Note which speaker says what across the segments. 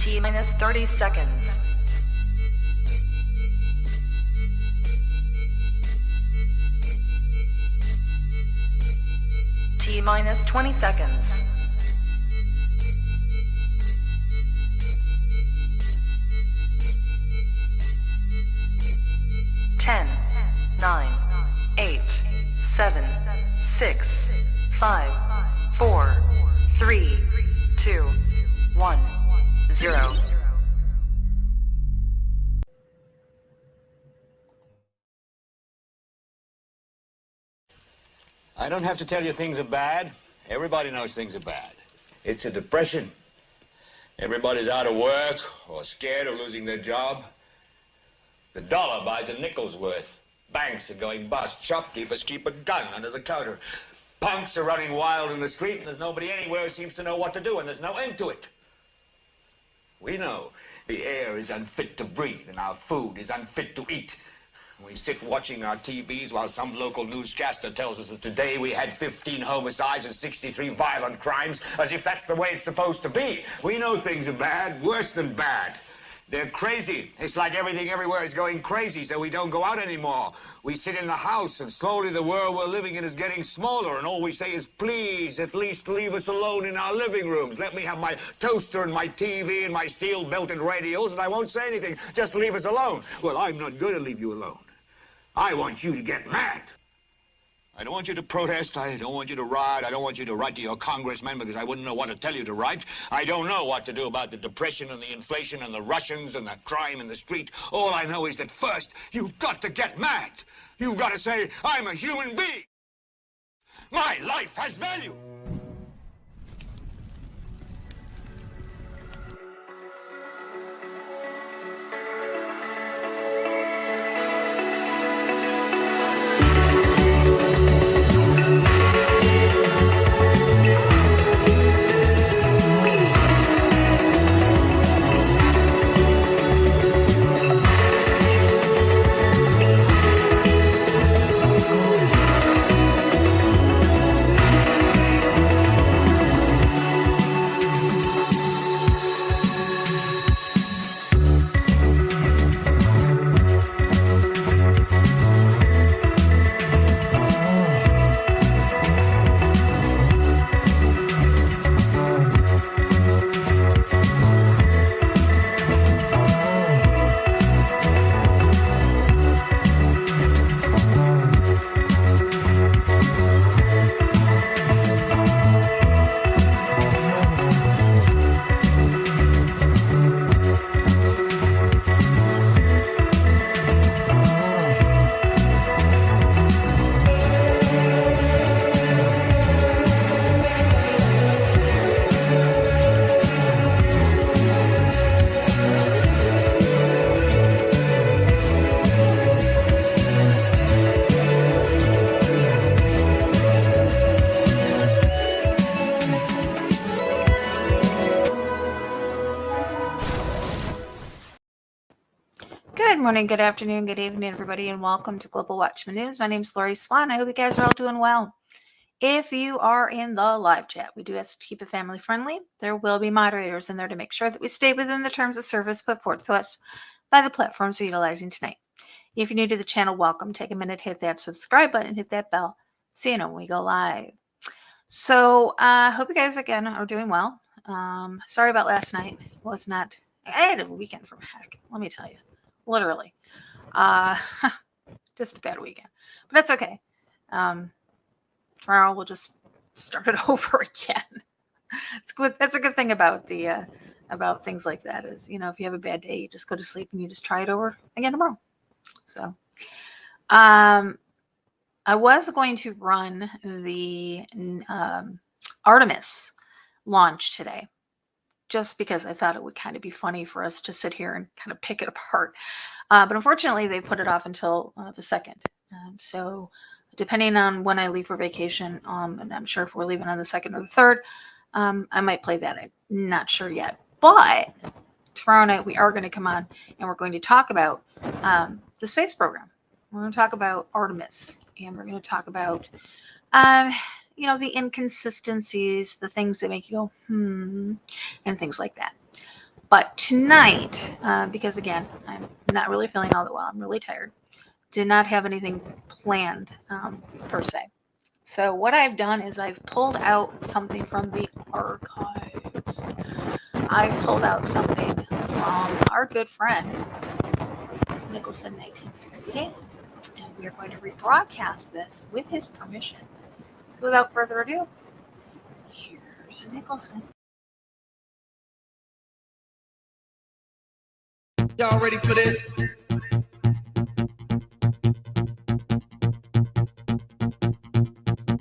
Speaker 1: T minus 30 seconds. T minus 20 seconds. 10, 9, 8, 7, 6, 5, 4, 3, 2, 1, 0.
Speaker 2: I don't have to tell you things are bad. Everybody knows things are bad. It's a depression. Everybody's out of work or scared of losing their job. The dollar buys a nickel's worth. Banks are going bust. Shopkeepers keep a gun under the counter. Punks are running wild in the street, and there's nobody anywhere who seems to know what to do, and there's no end to it. We know the air is unfit to breathe, and our food is unfit to eat. We sit watching our TVs while some local newscaster tells us that today we had 15 homicides and 63 violent crimes, as if that's the way it's supposed to be. We know things are bad, worse than bad. They're crazy. It's like everything everywhere is going crazy, so we don't go out anymore. We sit in the house, and slowly the world we're living in is getting smaller, and all we say is, please, at least leave us alone in our living rooms. Let me have my toaster and my TV and my steel-belted radios, and I won't say anything. Just leave us alone. Well, I'm not going to leave you alone. I want you to get mad. I don't want you to protest. I don't want you to riot. I don't want you to write to your congressman because I wouldn't know what to tell you to write. I don't know what to do about the depression and the inflation and the Russians and the crime in the street. All I know is that first, you've got to get mad. You've got to say, I'm a human being. My life has value.
Speaker 3: Good morning, good afternoon, good evening, everybody, and welcome to Global Watchman News. My name is Lori Swan. I hope you guys are all doing well. If you are in the live chat, we do have to keep it family friendly. There will be moderators in there to make sure that we stay within the terms of service put forth to us by the platforms we're utilizing tonight. If you're new to the channel, welcome. Take a minute, hit that subscribe button, hit that bell so you know when we go live. So I hope you guys, again, are doing well. Sorry about last night. I had a weekend from heck, let me tell you. Literally. Just a bad weekend. But that's okay. Tomorrow we'll just start it over again. It's good. That's a good thing about the about things like that is, you know, if you have a bad day, you just go to sleep and you just try it over again tomorrow. So I was going to run the Artemis launch today, just because I thought it would kind of be funny for us to sit here and kind of pick it apart. But unfortunately, they put it off until the 2nd. So depending on when I leave for vacation, and I'm sure if we're leaving on the 2nd or the 3rd, I might play that. I'm not sure yet. But tomorrow night, we are going to come on and we're going to talk about the space program. We're going to talk about Artemis, and we're going to talk about you know, the inconsistencies, the things that make you go, and things like that. But tonight, because again, I'm not really feeling all that well, I'm really tired, did not have anything planned per se. So what I've done is I've pulled out something from the archives. I pulled out something from our good friend, Nicholson 1968. And we are going to rebroadcast this with his permission. So without further ado, here's Nicholson.
Speaker 4: Y'all ready for this?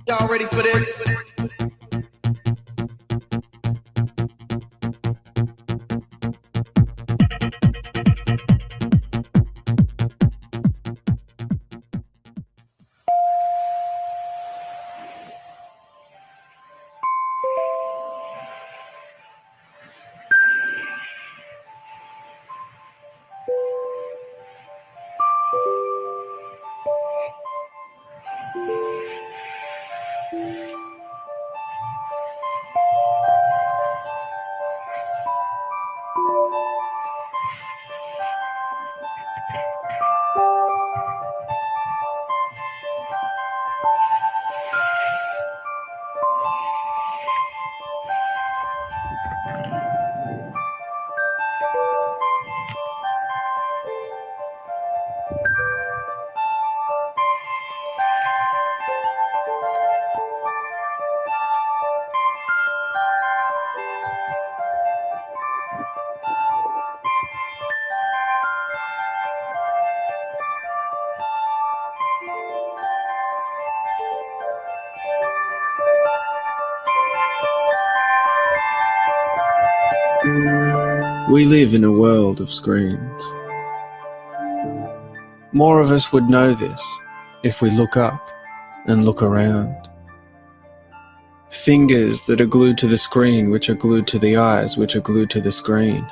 Speaker 4: Y'all ready for this?
Speaker 5: We live in a world of screens. More of us would know this if we look up and look around. Fingers that are glued to the screen, which are glued to the eyes, which are glued to the screen.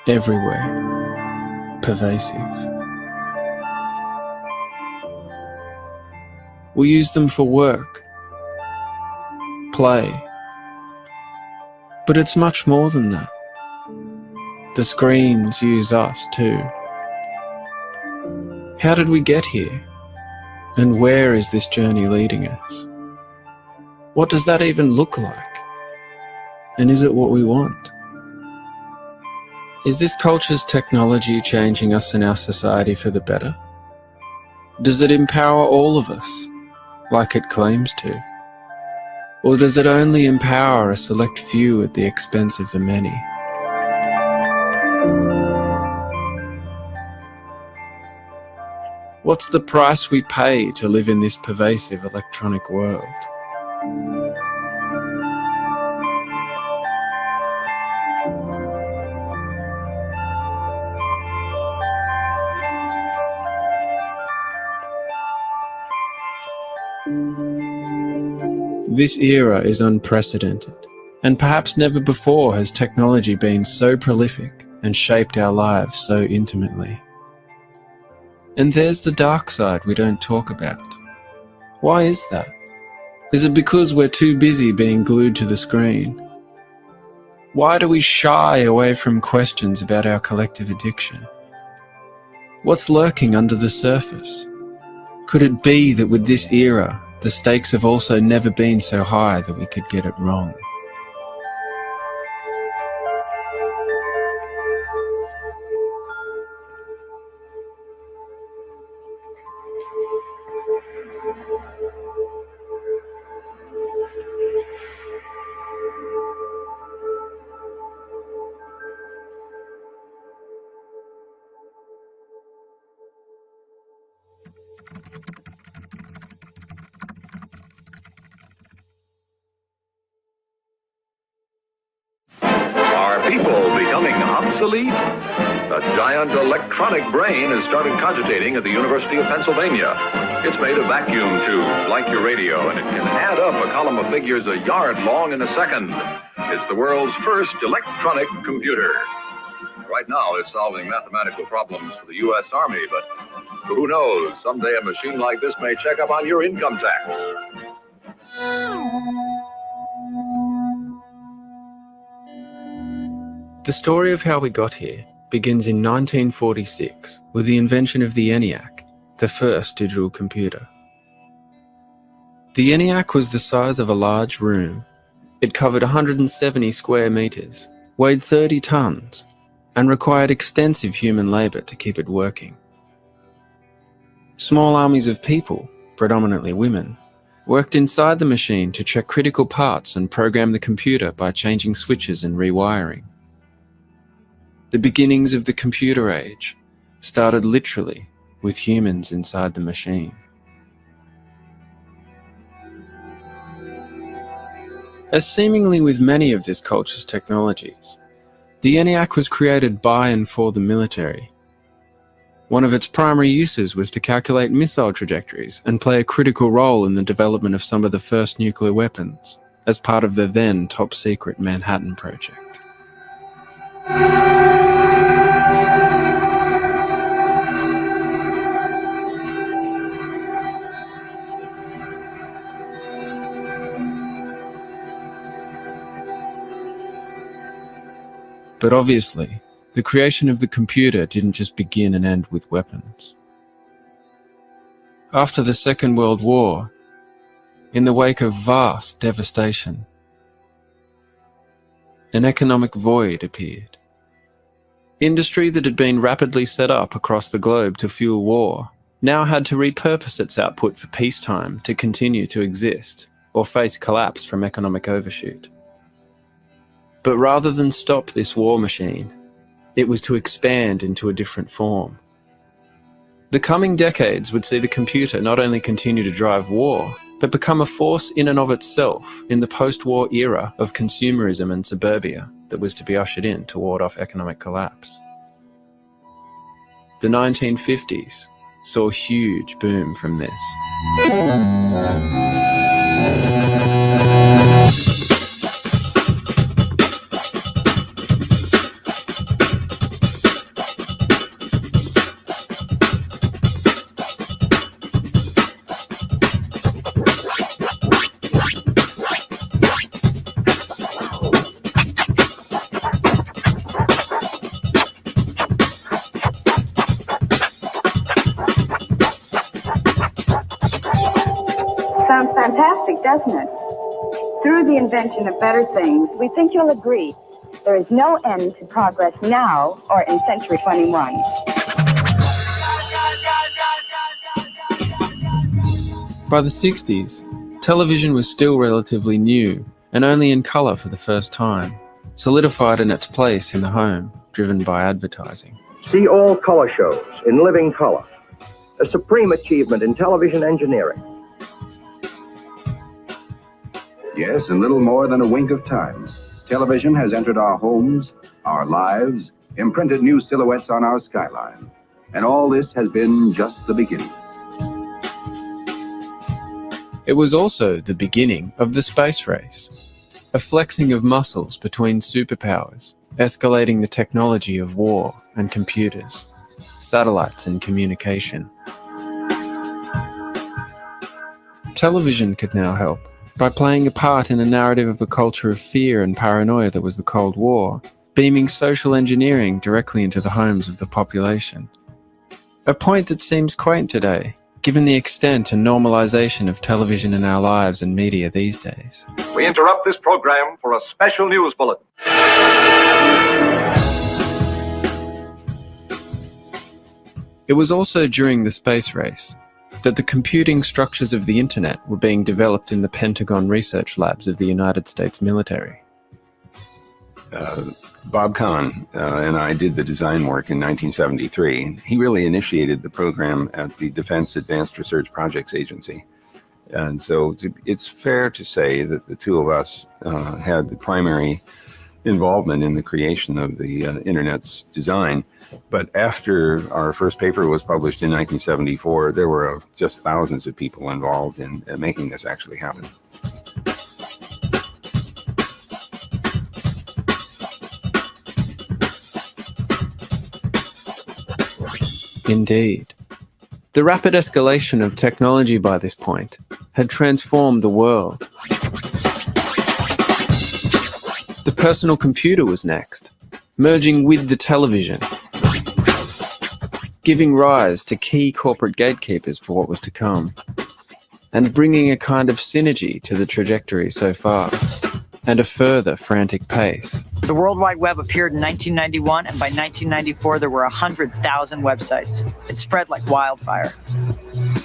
Speaker 5: Everywhere. Pervasive. We use them for work, play. But it's much more than that. The screens use us too. How did we get here? And where is this journey leading us? What does that even look like? And is it what we want? Is this culture's technology changing us and our society for the better? Does it empower all of us, like it claims to? Or does it only empower a select few at the expense of the many? What's the price we pay to live in this pervasive electronic world? This era is unprecedented, and perhaps never before has technology been so prolific and shaped our lives so intimately. And there's the dark side we don't talk about. Why is that? Is it because we're too busy being glued to the screen? Why do we shy away from questions about our collective addiction? What's lurking under the surface? Could it be that with this era, the stakes have also never been so high that we could get it wrong?
Speaker 6: Are people becoming obsolete? A giant electronic brain has started cogitating at the University of Pennsylvania. It's made a vacuum tube, like your radio, and it can add up a column of figures a yard long in a second. It's the world's first electronic computer. Right now, it's solving mathematical problems for the U.S. Army, but who knows? Someday a machine like this may check up on your income tax.
Speaker 5: The story of how we got here begins in 1946 with the invention of the ENIAC, the first digital computer. The ENIAC was the size of a large room. It covered 170 square meters, weighed 30 tons, and required extensive human labor to keep it working. Small armies of people, predominantly women, worked inside the machine to check critical parts and program the computer by changing switches and rewiring. The beginnings of the computer age started literally with humans inside the machine. As seemingly with many of this culture's technologies, the ENIAC was created by and for the military. One of its primary uses was to calculate missile trajectories and play a critical role in the development of some of the first nuclear weapons, as part of the then top-secret Manhattan Project. But obviously, the creation of the computer didn't just begin and end with weapons. After the Second World War, in the wake of vast devastation, an economic void appeared. Industry that had been rapidly set up across the globe to fuel war now had to repurpose its output for peacetime to continue to exist or face collapse from economic overshoot. But rather than stop this war machine, it was to expand into a different form. The coming decades would see the computer not only continue to drive war, but become a force in and of itself in the post-war era of consumerism and suburbia that was to be ushered in to ward off economic collapse. The 1950s saw a huge boom from this.
Speaker 7: Sounds fantastic, doesn't it? Through the invention of better things, we think you'll agree there is no end to progress now or in century 21.
Speaker 5: By the 60s, television was still relatively new and only in colour for the first time, solidified in its place in the home, driven by advertising.
Speaker 8: See all color shows in living color, a supreme achievement in television engineering.
Speaker 9: Yes, in little more than a wink of time, television has entered our homes, our lives, imprinted new silhouettes on our skyline. And all this has been just the beginning.
Speaker 5: It was also the beginning of the space race, a flexing of muscles between superpowers, escalating the technology of war and computers, satellites and communication. Television could now help by playing a part in a narrative of a culture of fear and paranoia that was the Cold War, beaming social engineering directly into the homes of the population. A point that seems quaint today, given the extent and normalization of television in our lives and media these days.
Speaker 6: We interrupt this program for a special news bulletin.
Speaker 5: It was also during the space race that the computing structures of the internet were being developed in the Pentagon research labs of the United States military.
Speaker 10: Bob Kahn and I did the design work in 1973. He really initiated the program at the Defense Advanced Research Projects Agency. And so it's fair to say that the two of us had the primary involvement in the creation of the internet's design. But after our first paper was published in 1974, there were just thousands of people involved in making this actually happen.
Speaker 5: Indeed. The rapid escalation of technology by this point had transformed the world. The personal computer was next. merging with the television, giving rise to key corporate gatekeepers for what was to come, and bringing a kind of synergy to the trajectory so far, and a further frantic pace.
Speaker 11: The World Wide Web appeared in 1991, and by 1994 there were 100,000 websites. It spread like wildfire.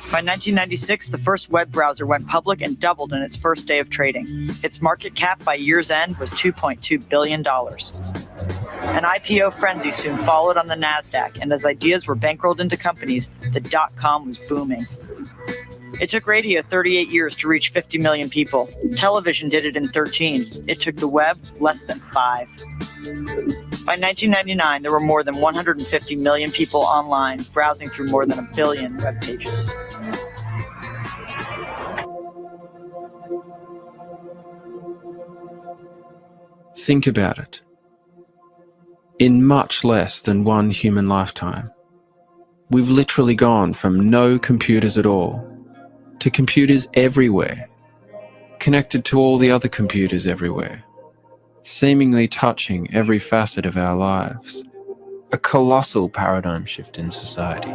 Speaker 11: By 1996, the first web browser went public and doubled in its first day of trading. Its market cap by year's end was $2.2 billion. An IPO frenzy soon followed on the NASDAQ, and as ideas were bankrolled into companies, the dot-com was booming. It took radio 38 years to reach 50 million people. Television did it in 13. It took the web less than 5. By 1999, there were more than 150 million people online, browsing through more than 1 billion web pages.
Speaker 5: Think about it. In much less than one human lifetime, we've literally gone from no computers at all to computers everywhere, connected to all the other computers everywhere, seemingly touching every facet of our lives. A colossal paradigm shift in society.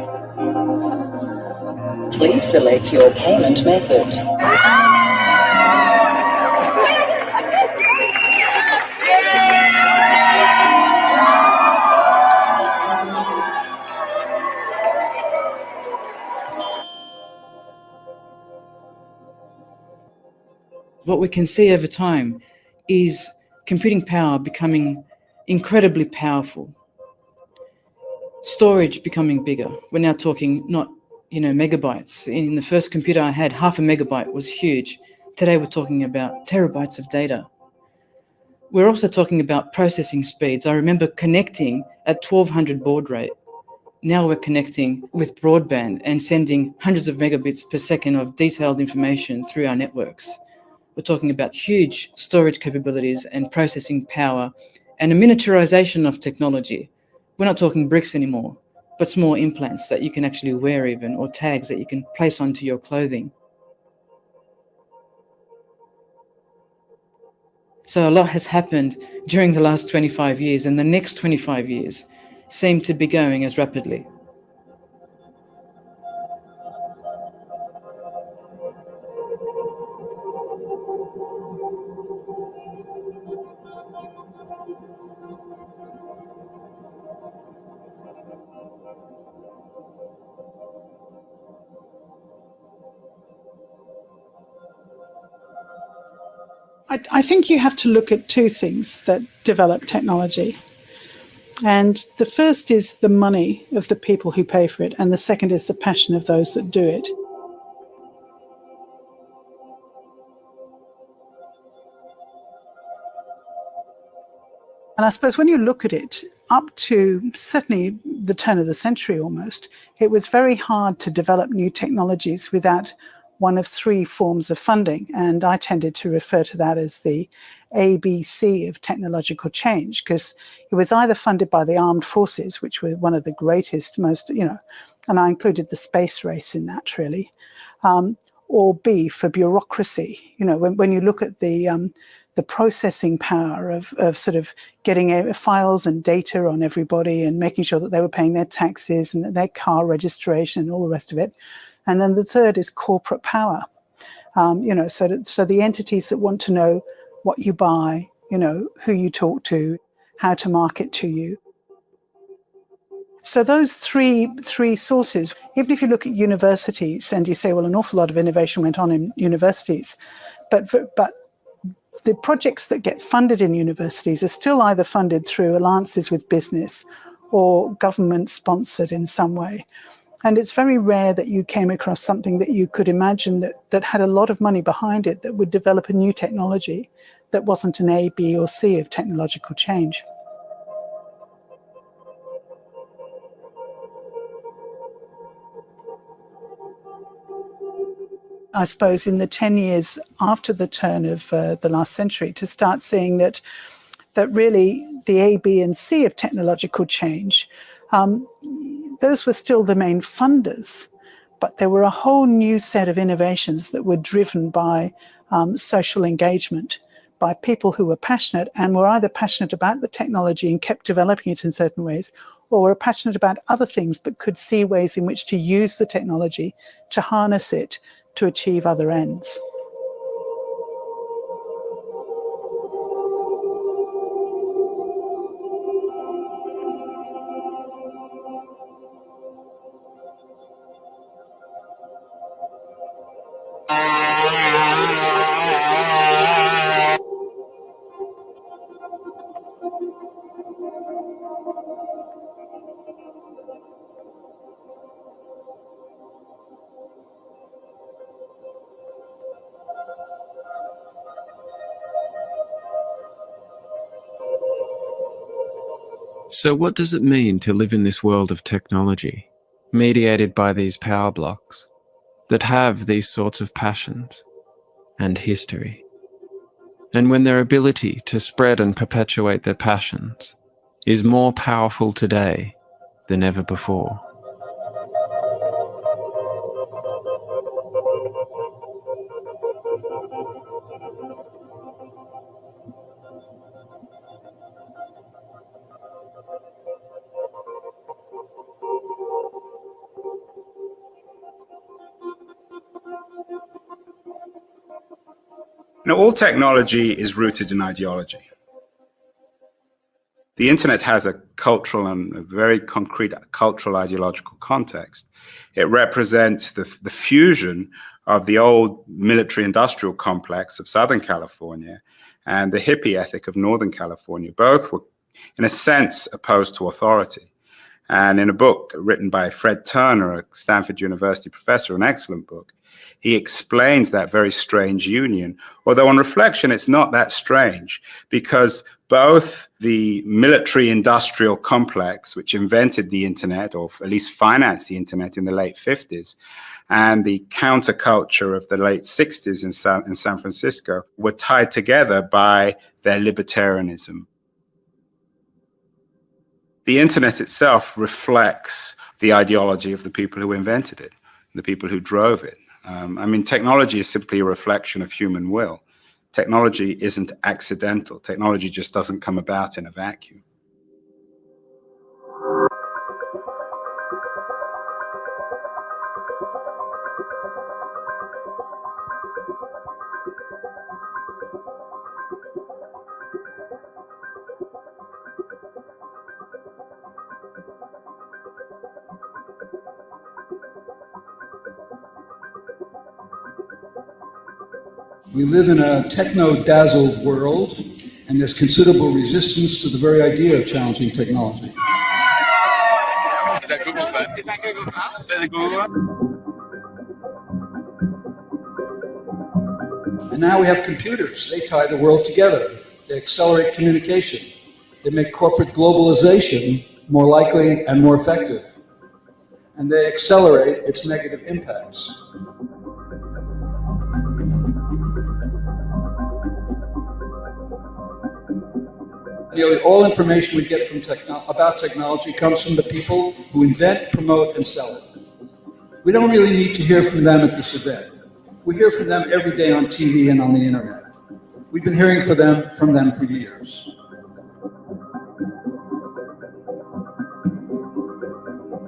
Speaker 12: Please select your payment method.
Speaker 13: What we can see over time is computing power becoming incredibly powerful. Storage becoming bigger. We're now talking not, megabytes. In the first computer I had, 0.5 megabyte was huge. Today we're talking about terabytes of data. We're also talking about processing speeds. I remember connecting at 1200 baud rate. Now we're connecting with broadband and sending hundreds of megabits per second of detailed information through our networks. We're talking about huge storage capabilities and processing power and a miniaturization of technology. We're not talking bricks anymore, but small implants that you can actually wear even, or tags that you can place onto your clothing. So a lot has happened during the last 25 years, and the next 25 years seem to be going as rapidly.
Speaker 14: I think you have to look at two things that develop technology. And the first is the money of the people who pay for it, and the second is the passion of those that do it. And I suppose when you look at it, up to certainly the turn of the century almost, it was very hard to develop new technologies without one of three forms of funding. And I tended to refer to that as the ABC of technological change, because it was either funded by the armed forces, which were one of the greatest, most, and I included the space race in that really, or B, for bureaucracy. When you look at the processing power of sort of getting files and data on everybody and making sure that they were paying their taxes and their car registration and all the rest of it. And then the third is corporate power. So the entities that want to know what you buy, who you talk to, how to market to you. So those three sources, even if you look at universities and you say, well, an awful lot of innovation went on in universities, but the projects that get funded in universities are still either funded through alliances with business or government sponsored in some way. And it's very rare that you came across something that you could imagine that had a lot of money behind it that would develop a new technology that wasn't an A, B, or C of technological change. I suppose in the 10 years after the turn of the last century, to start seeing that really the A, B, and C of technological change, those were still the main funders, but there were a whole new set of innovations that were driven by social engagement, by people who were passionate and were either passionate about the technology and kept developing it in certain ways, or were passionate about other things but could see ways in which to use the technology, to harness it, to achieve other ends.
Speaker 5: So what does it mean to live in this world of technology, mediated by these power blocks, that have these sorts of passions and history? And when their ability to spread and perpetuate their passions is more powerful today than ever before.
Speaker 15: Now, all technology is rooted in ideology. The internet has a cultural and a very concrete cultural ideological context. It represents the fusion of the old military-industrial complex of Southern California and the hippie ethic of Northern California. Both were, in a sense, opposed to authority. And in a book written by Fred Turner, a Stanford University professor, an excellent book, he explains that very strange union, although on reflection, it's not that strange, because both the military-industrial complex, which invented the internet, or at least financed the internet in the late 50s, and the counterculture of the late 60s in San Francisco were tied together by their libertarianism. The internet itself reflects the ideology of the people who invented it, the people who drove it. I mean, technology is simply a reflection of human will. Technology isn't accidental. Technology just doesn't come about in a vacuum.
Speaker 16: We live in a techno-dazzled world, and there's considerable resistance to the very idea of challenging technology.
Speaker 4: Is that Google? Is that Google? Is that Google?
Speaker 16: And now we have computers. They tie the world together. They accelerate communication. They make corporate globalization more likely and more effective. And they accelerate its negative impacts. Nearly all information we get from about technology comes from the people who invent, promote, and sell it. We don't really need to hear from them at this event. We hear from them every day on TV and on the internet. We've been hearing from them for years.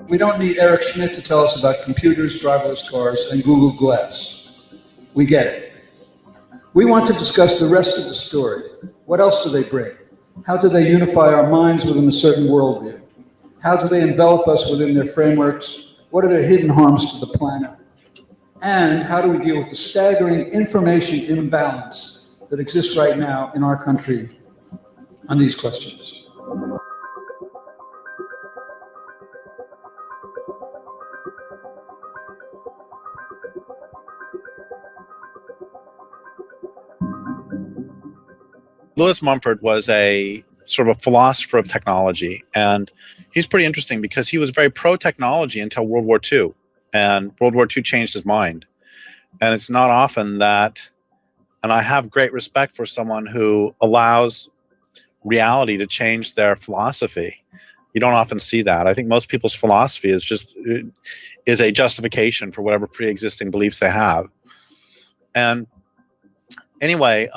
Speaker 16: We don't need Eric Schmidt to tell us about computers, driverless cars, and Google Glass. We get it. We want to discuss the rest of the story. What else do they bring? How do they unify our minds within a certain worldview? How do they envelop us within their frameworks? What are their hidden harms to the planet? And how do we deal with the staggering information imbalance that exists right now in our country on these questions?
Speaker 17: Lewis Mumford was a sort of a philosopher of technology, and he's pretty interesting because he was very pro-technology until World War II, and World War II changed his mind. And it's not often that, and I have great respect for someone who allows reality to change their philosophy. You don't often see that. I think most people's philosophy is a justification for whatever pre-existing beliefs they have. And anyway,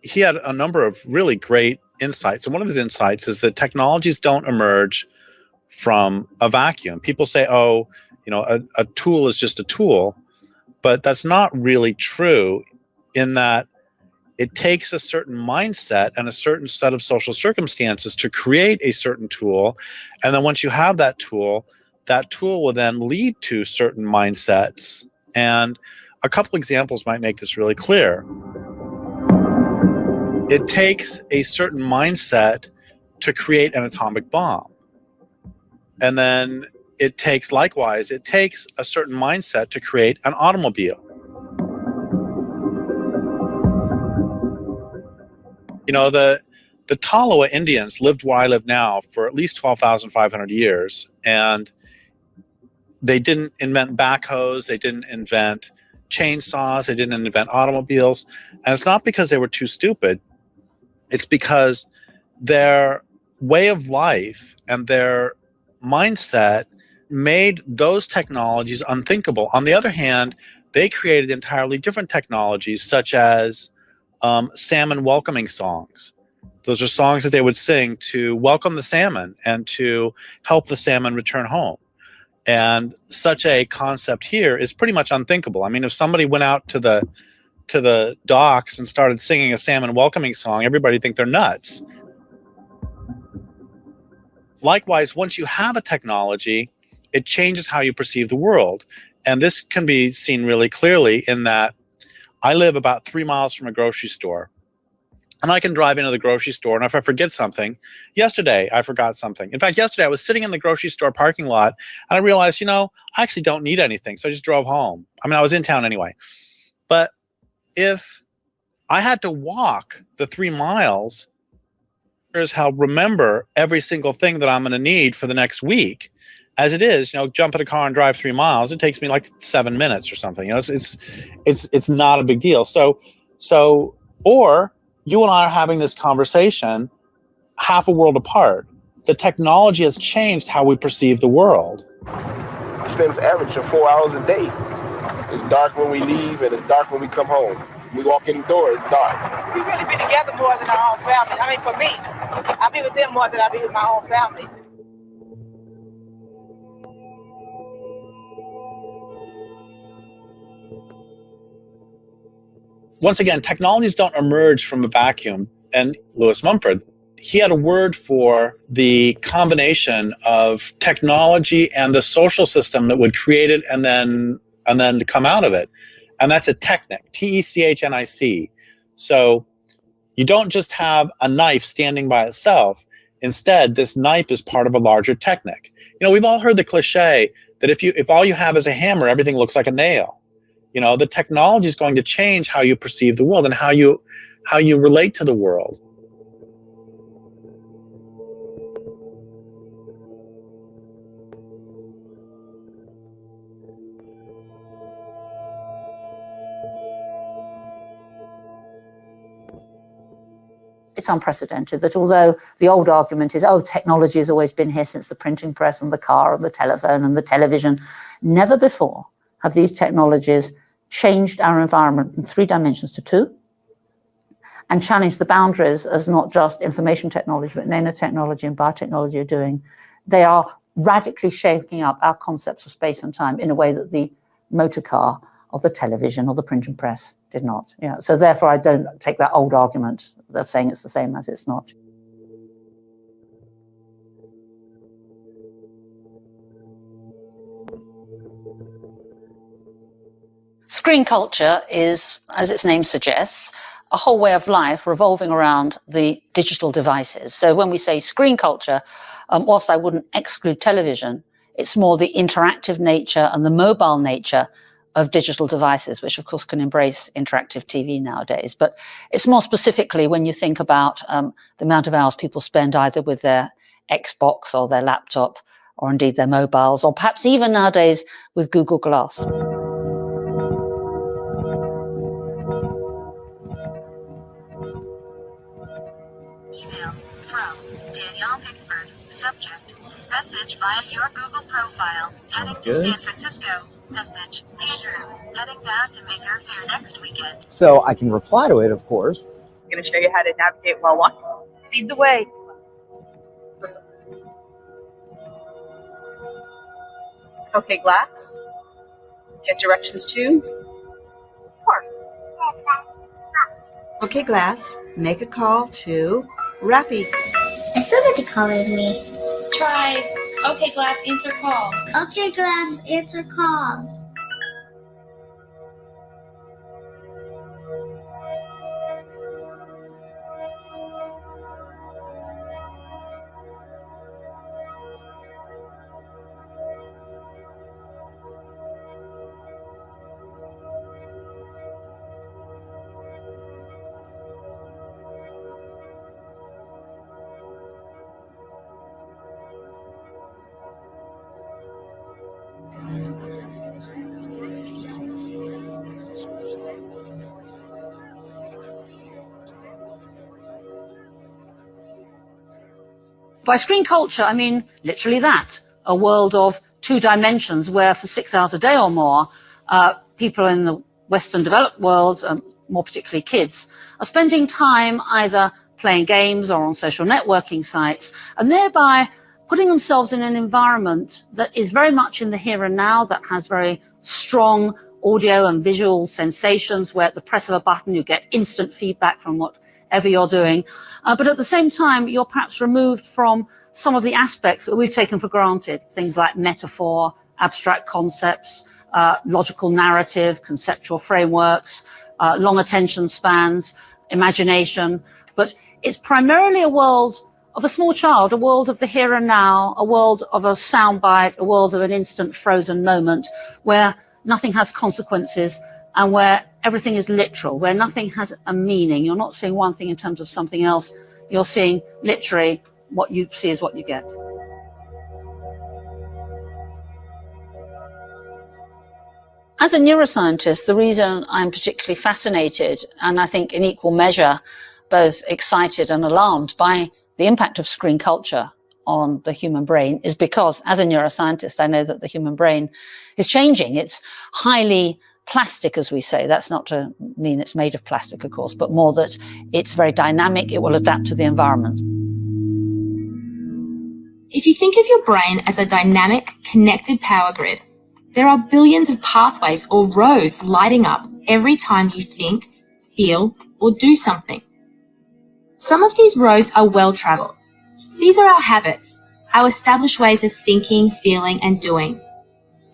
Speaker 17: he had a number of really great insights. And one of his insights is that technologies don't emerge from a vacuum. People say, oh, you know, a tool is just a tool, but that's not really true, in that it takes a certain mindset and a certain set of social circumstances to create a certain tool. And then once you have that tool will then lead to certain mindsets. And a couple examples might make this really clear. It takes a certain mindset to create an atomic bomb. And then it takes a certain mindset to create an automobile. You know, the Tolowa Indians lived where I live now for at least 12,500 years, and they didn't invent backhoes, they didn't invent chainsaws, they didn't invent automobiles. And it's not because they were too stupid, it's because their way of life and their mindset made those technologies unthinkable. On the other hand, they created entirely different technologies, such as salmon welcoming songs. Those are songs that they would sing to welcome the salmon and to help the salmon return home. And such a concept here is pretty much unthinkable. I mean, if somebody went out to the docks and started singing a salmon welcoming song, everybody would think they're nuts. Likewise, once you have a technology, it changes how you perceive the world. And this can be seen really clearly in that I live about 3 miles from a grocery store. And I can drive into the grocery store, and if I forget something, yesterday I forgot something. In fact, yesterday I was sitting in the grocery store parking lot, and I realized, you know, I actually don't need anything, so I just drove home. I mean, I was in town anyway. But if I had to walk the 3 miles, here's how remember every single thing that I'm going to need for the next week. As it is, you know, jump in a car and drive 3 miles, it takes me like 7 minutes or something. You know, it's not a big deal. So, or you and I are having this conversation half a world apart. The technology has changed how we perceive the world.
Speaker 18: I spend an average of 4 hours a day. It's dark when we leave and it's dark when we come home. We walk in the door, it's dark.
Speaker 19: We really be together more than our own family. I mean, for me, I be with them more than I be with my own family.
Speaker 17: Once again, technologies don't emerge from a vacuum. And Lewis Mumford, he had a word for the combination of technology and the social system that would create it and then to come out of it. And that's a technic, T-E-C-H-N-I-C. So you don't just have a knife standing by itself. Instead, this knife is part of a larger technic. You know, we've all heard the cliche that if all you have is a hammer, everything looks like a nail. You know, the technology is going to change how you perceive the world and how you relate to the world.
Speaker 20: It's unprecedented that although the old argument is, oh, technology has always been here since the printing press and the car and the telephone and the television, never before have these technologies changed our environment from 3 dimensions to 2 and challenged the boundaries as not just information technology, but nanotechnology and biotechnology are doing. They are radically shaking up our concepts of space and time in a way that the motor car or the television or the printing press did not. Yeah. So therefore, I don't take that old argument of saying it's the same as it's not.
Speaker 12: Screen culture is, as its name suggests, a whole way of life revolving around the digital devices. So when we say screen culture, whilst I wouldn't exclude television, it's more the interactive nature and the mobile nature of digital devices, which of course can embrace interactive TV nowadays. But it's more specifically when you think about the amount of hours people spend either with their Xbox or their laptop, or indeed their mobiles, or perhaps even nowadays with Google Glass.
Speaker 21: Email from Danielle Pickford. Subject: message via your Google profile. Heading to San Francisco. Message: Andrew, heading down to make our fair next weekend.
Speaker 22: So I can reply to it, of course,
Speaker 1: I'm going to show you how to navigate while walking. Lead the way. Listen. Okay, Glass. Get directions to park.
Speaker 22: Okay, Glass, make a call to Rafi.
Speaker 23: Is somebody calling me?
Speaker 24: Try, okay, Glass, answer call.
Speaker 23: Okay, Glass, answer call.
Speaker 20: By screen culture, I mean literally that, a world of 2 dimensions where for 6 hours a day or more, people in the Western developed world, more particularly kids, are spending time either playing games or on social networking sites, and thereby putting themselves in an environment that is very much in the here and now, that has very strong audio and visual sensations, where at the press of a button you get instant feedback from whatever you're doing. But at the same time, you're perhaps removed from some of the aspects that we've taken for granted, things like metaphor, abstract concepts, logical narrative, conceptual frameworks, long attention spans, imagination. But it's primarily a world of a small child, a world of the here and now, a world of a soundbite, a world of an instant frozen moment where nothing has consequences and where everything is literal, where nothing has a meaning. You're not seeing one thing in terms of something else. You're seeing literally what you see is what you get.
Speaker 12: As a neuroscientist, the reason I'm particularly fascinated, and I think in equal measure, both excited and alarmed by the impact of screen culture on the human brain, is because as a neuroscientist, I know that the human brain is changing. It's highly plastic, as we say. That's not to mean it's made of plastic, of course, but more that it's very dynamic. It will adapt to the environment.
Speaker 25: If you think of your brain as a dynamic, connected power grid, there are billions of pathways or roads lighting up every time you think, feel, or do something. Some of these roads are well traveled. These are our habits, our established ways of thinking, feeling, and doing.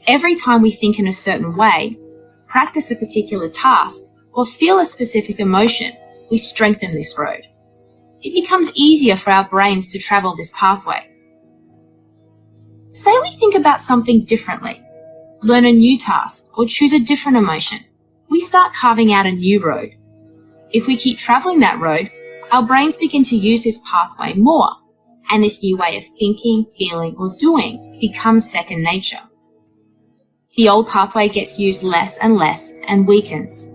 Speaker 25: Every time we think in a certain way, practice a particular task, or feel a specific emotion, we strengthen this road. It becomes easier for our brains to travel this pathway. Say we think about something differently, learn a new task, or choose a different emotion. We start carving out a new road. If we keep traveling that road, our brains begin to use this pathway more, and this new way of thinking, feeling, or doing becomes second nature. The old pathway gets used less and weakens.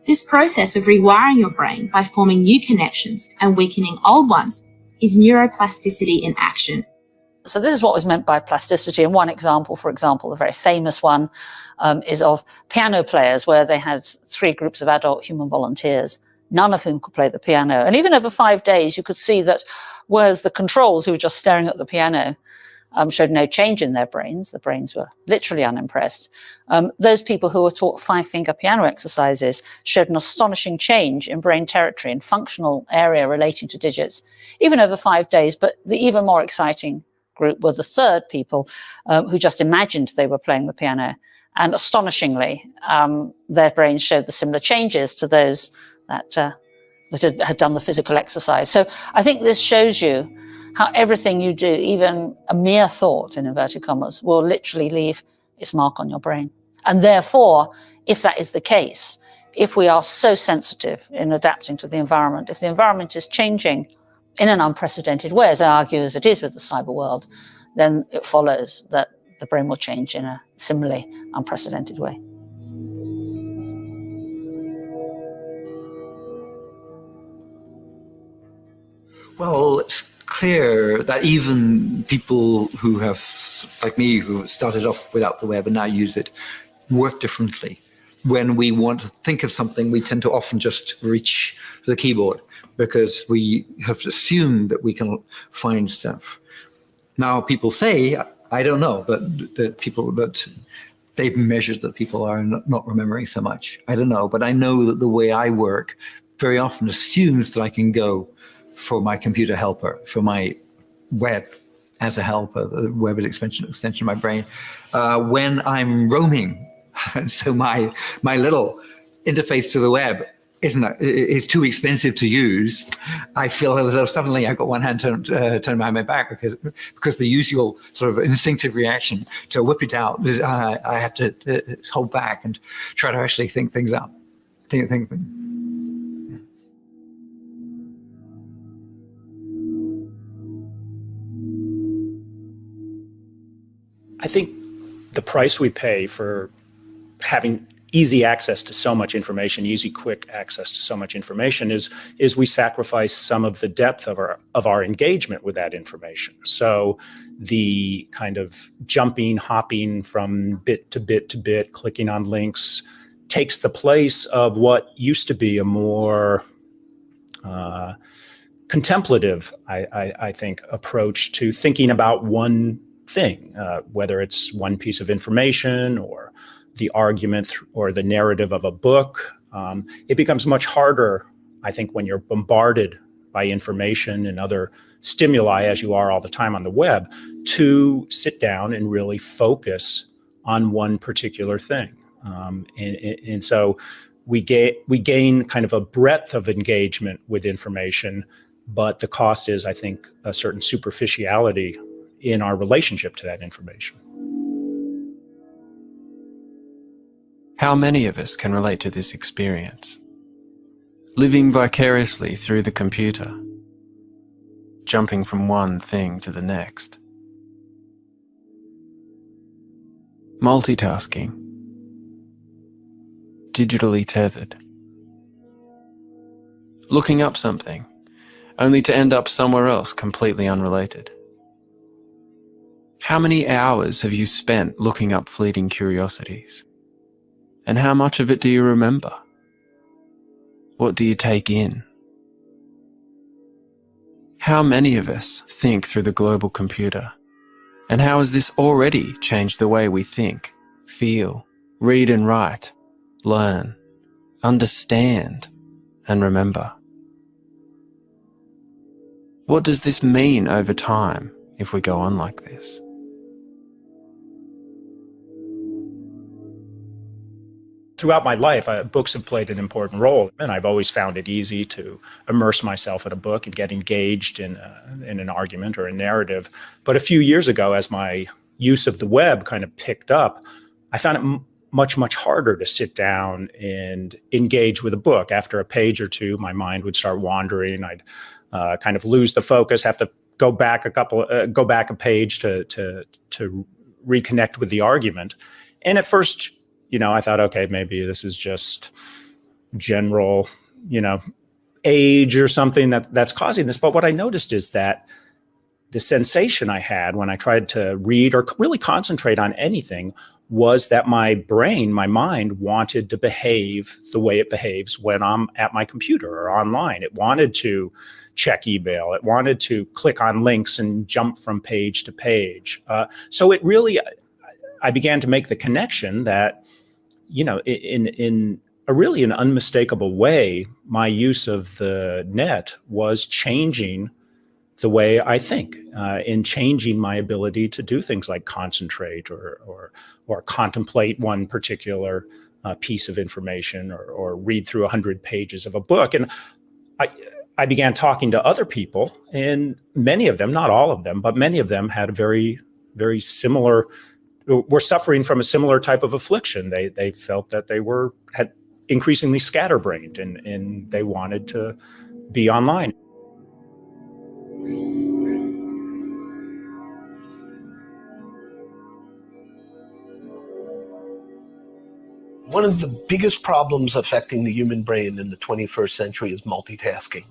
Speaker 25: This process of rewiring your brain by forming new connections and weakening old ones is neuroplasticity in action.
Speaker 12: So this is what was meant by plasticity. And one example, for example, a very famous one, is of piano players, where they had 3 groups of adult human volunteers, none of whom could play the piano. And even over 5 days, you could see that whereas the controls, who were just staring at the piano, showed no change in their brains. The brains were literally unimpressed. Those people who were taught 5-finger piano exercises showed an astonishing change in brain territory and functional area relating to digits, even over 5 days. But the even more exciting group were the third people who just imagined they were playing the piano. And astonishingly, their brains showed the similar changes to those that had done the physical exercise. So I think this shows you how everything you do, even a mere thought, in inverted commas, will literally leave its mark on your brain. And therefore, if that is the case, if we are so sensitive in adapting to the environment, if the environment is changing in an unprecedented way, as I argue as it is with the cyber world, then it follows that the brain will change in a similarly unprecedented way.
Speaker 26: Well, it's clear that even people who have, like me, who started off without the web and now use it, work differently. when we want to think of something, we tend to often just reach for the keyboard because we have assumed that we can find stuff. Now people say, I don't know, but the people that they've measured that people are not remembering so much. I don't know, but I know that the way I work very often assumes that I can go for my computer helper, for my web as a helper, the web is extension of my brain, when I'm roaming. So my little interface to the web is too expensive to use. I feel as though suddenly I've got one hand turned behind my back because the usual sort of instinctive reaction to whip it out, I have to hold back and try to actually think things up. Think.
Speaker 2: I think the price we pay for having easy access to so much information, easy, quick access to so much information is we sacrifice some of the depth of our engagement with that information. So the kind of jumping, hopping from bit to bit to bit, clicking on links takes the place of what used to be a more contemplative, I think, approach to thinking about one thing, whether it's one piece of information or the argument or the narrative of a book. It becomes much harder, I think, when you're bombarded by information and other stimuli, as you are all the time on the web, to sit down and really focus on one particular thing. And so we gain kind of a breadth of engagement with information, but the cost is, I think, a certain superficiality in our relationship to that information.
Speaker 5: How many of us can relate to this experience? Living vicariously through the computer, jumping from one thing to the next. Multitasking, digitally tethered. Looking up something, only to end up somewhere else completely unrelated. How many hours have you spent looking up fleeting curiosities? And how much of it do you remember? What do you take in? How many of us think through the global computer? And how has this already changed the way we think, feel, read and write, learn, understand, and remember? What does this mean over time if we go on like this?
Speaker 2: Throughout my life, books have played an important role, and I've always found it easy to immerse myself in a book and get engaged in an argument or a narrative. But a few years ago, as my use of the web kind of picked up, I found it much, much harder to sit down and engage with a book. After a page or two, my mind would start wandering. I'd kind of lose the focus, have to go back a page to reconnect with the argument. And at first, I thought, okay, maybe this is just general, age or something that's causing this. But what I noticed is that the sensation I had when I tried to read or really concentrate on anything was that my brain, my mind, wanted to behave the way it behaves when I'm at my computer or online. It wanted to check email. It wanted to click on links and jump from page to page. So it really, I began to make the connection that, in a really an unmistakable way, my use of the net was changing the way I think, in changing my ability to do things like concentrate or contemplate one particular piece of information or read through 100 pages of a book. And I began talking to other people, and many of them, not all of them, but many of them had a very, very similar, were suffering from a similar type of affliction. They felt that they had increasingly scatterbrained and they wanted to be online.
Speaker 3: One of the biggest problems affecting the human brain in the 21st century is multitasking.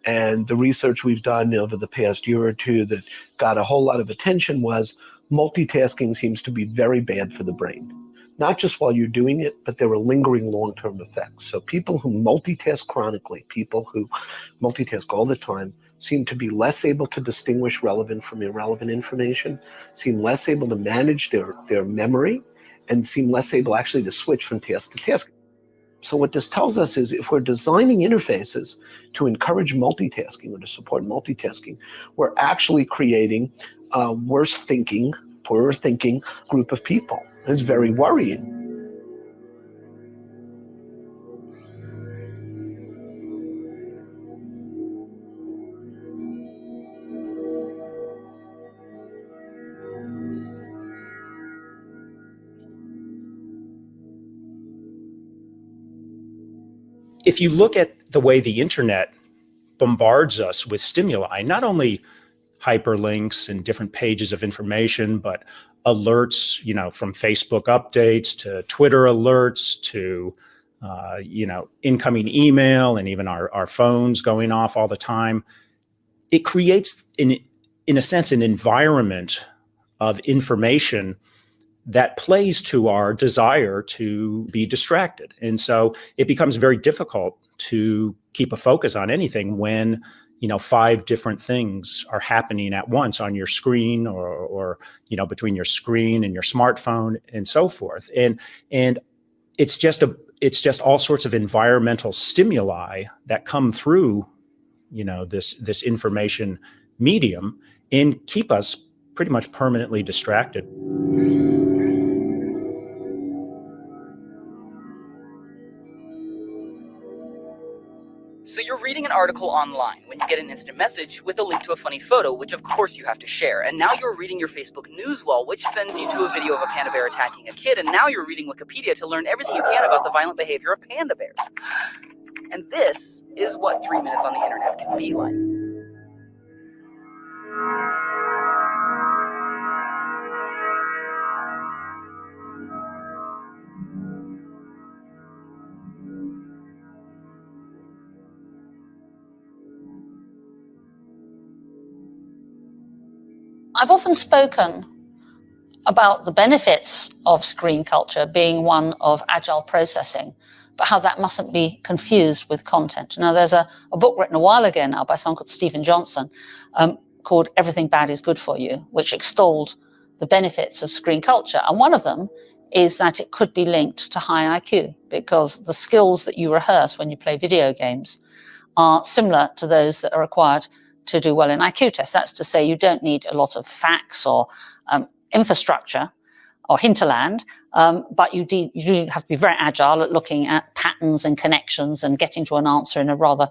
Speaker 3: And the research we've done over the past year or two that got a whole lot of attention was multitasking seems to be very bad for the brain. not just while you're doing it, but there are lingering long-term effects. So people who multitask chronically, people who multitask all the time, seem to be less able to distinguish relevant from irrelevant information, seem less able to manage their memory, and seem less able actually to switch from task to task. So what this tells us is if we're designing interfaces to encourage multitasking or to support multitasking, we're actually creating a worse thinking, poorer thinking group of people. And it's very worrying.
Speaker 2: If you look at the way the internet bombards us with stimuli, not only hyperlinks and different pages of information, but alerts, from Facebook updates to Twitter alerts to, incoming email and even our phones going off all the time. It creates, in a sense, an environment of information that plays to our desire to be distracted. And so it becomes very difficult to keep a focus on anything when 5 different things are happening at once on your screen or between your screen and your smartphone and so forth. And it's just all sorts of environmental stimuli that come through, this information medium and keep us pretty much permanently distracted.
Speaker 6: So you're reading an article online when you get an instant message with a link to a funny photo, which of course you have to share. And now you're reading your Facebook news wall, which sends you to a video of a panda bear attacking a kid. And now you're reading Wikipedia to learn everything you can about the violent behavior of panda bears. And this is what 3 minutes on the internet can be like.
Speaker 12: I've often spoken about the benefits of screen culture being one of agile processing, but how that mustn't be confused with content. Now, there's a book written a while ago now by someone called Stephen Johnson called Everything Bad is Good for You, which extolled the benefits of screen culture. And one of them is that it could be linked to high IQ, because the skills that you rehearse when you play video games are similar to those that are required to do well in IQ tests. That's to say, you don't need a lot of facts or infrastructure or hinterland, but you do have to be very agile at looking at patterns and connections and getting to an answer in a rather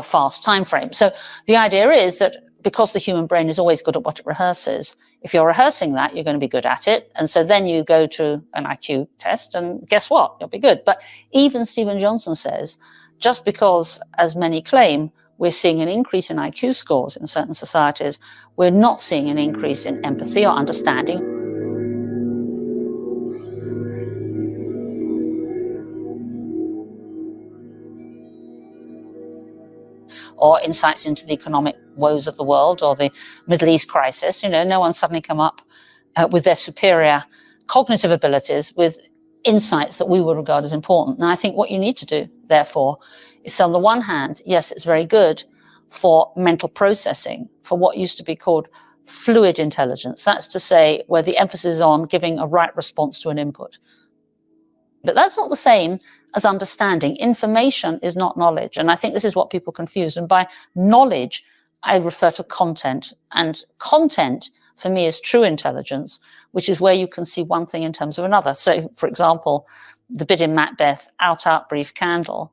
Speaker 12: fast time frame. So the idea is that because the human brain is always good at what it rehearses, if you're rehearsing that, you're going to be good at it. And so then you go to an IQ test and guess what? You'll be good. But even Stephen Johnson says, just because, as many claim, we're seeing an increase in IQ scores in certain societies, we're not seeing an increase in empathy or understanding. Or insights into the economic woes of the world or the Middle East crisis. No one's suddenly come up with their superior cognitive abilities with insights that we would regard as important. And I think what you need to do, therefore, is on the one hand, yes, it's very good for mental processing, for what used to be called fluid intelligence. That's to say, where the emphasis is on giving a right response to an input. But that's not the same as understanding. Information is not knowledge. And I think this is what people confuse. And by knowledge, I refer to content. And content, for me, is true intelligence, which is where you can see one thing in terms of another. So, for example, the bit in Macbeth, out, brief candle.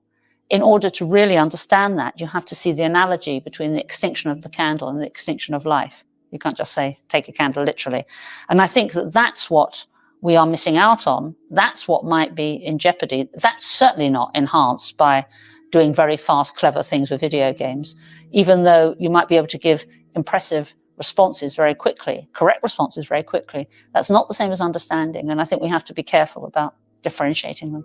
Speaker 12: In order to really understand that, you have to see the analogy between the extinction of the candle and the extinction of life. You can't just say, take a candle literally. And I think that that's what we are missing out on. That's what might be in jeopardy. That's certainly not enhanced by doing very fast, clever things with video games, even though you might be able to give impressive responses very quickly, correct responses very quickly. That's not the same as understanding. And I think we have to be careful about differentiating them.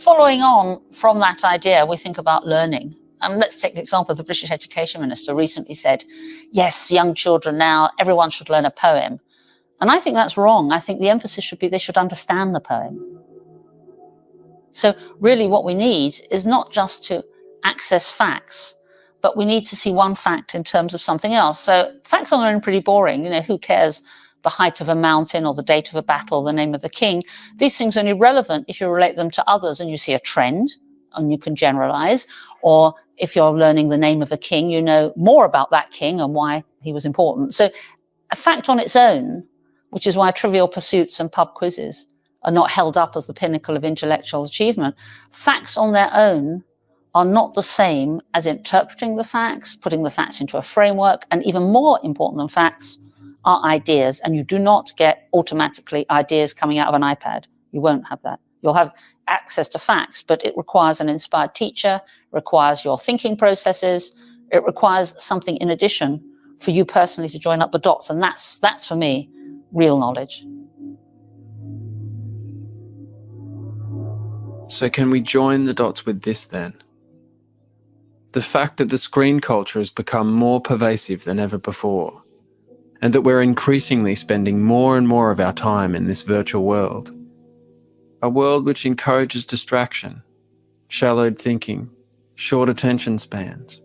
Speaker 12: Following on from that idea, we think about learning. And let's take the example of the British Education Minister recently said, yes, young children now, everyone should learn a poem. And I think that's wrong. I think the emphasis should be they should understand the poem. So really what we need is not just to access facts, but we need to see one fact in terms of something else. So facts on their own are pretty boring. Who cares the height of a mountain or the date of a battle or the name of a king? These things are only relevant if you relate them to others and you see a trend and you can generalize. Or if you're learning the name of a king, you know more about that king and why he was important. So a fact on its own, which is why Trivial Pursuits and pub quizzes are not held up as the pinnacle of intellectual achievement. Facts on their own are not the same as interpreting the facts, putting the facts into a framework, and even more important than facts are ideas. And you do not get automatically ideas coming out of an iPad. You won't have that. You'll have access to facts, but it requires an inspired teacher, requires your thinking processes, it requires something in addition for you personally to join up the dots. And that's for me, real knowledge.
Speaker 5: So can we join the dots with this then? The fact that the screen culture has become more pervasive than ever before, and that we're increasingly spending more and more of our time in this virtual world. A world which encourages distraction, shallowed thinking, short attention spans,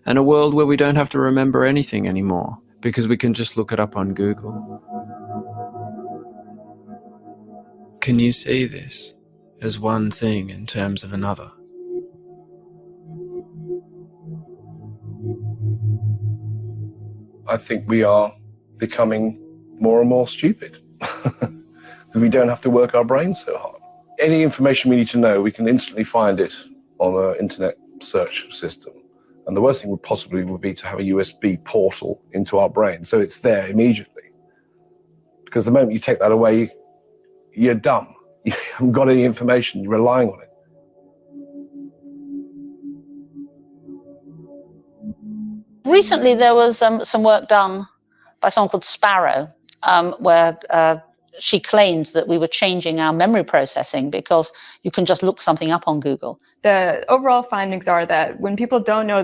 Speaker 5: and a world where we don't have to remember anything anymore because we can just look it up on Google. Can you see this as one thing in terms of another?
Speaker 7: I think we are becoming more and more stupid. We don't have to work our brains so hard. Any information we need to know, we can instantly find it on an internet search system. And the worst thing would be to have a USB portal into our brain, so it's there immediately. Because the moment you take that away, you're dumb. You haven't got any information, you're relying on it.
Speaker 12: Recently, there was some work done by someone called Sparrow, where she claimed that we were changing our memory processing because you can just look something up on Google.
Speaker 8: The overall findings are that when people don't know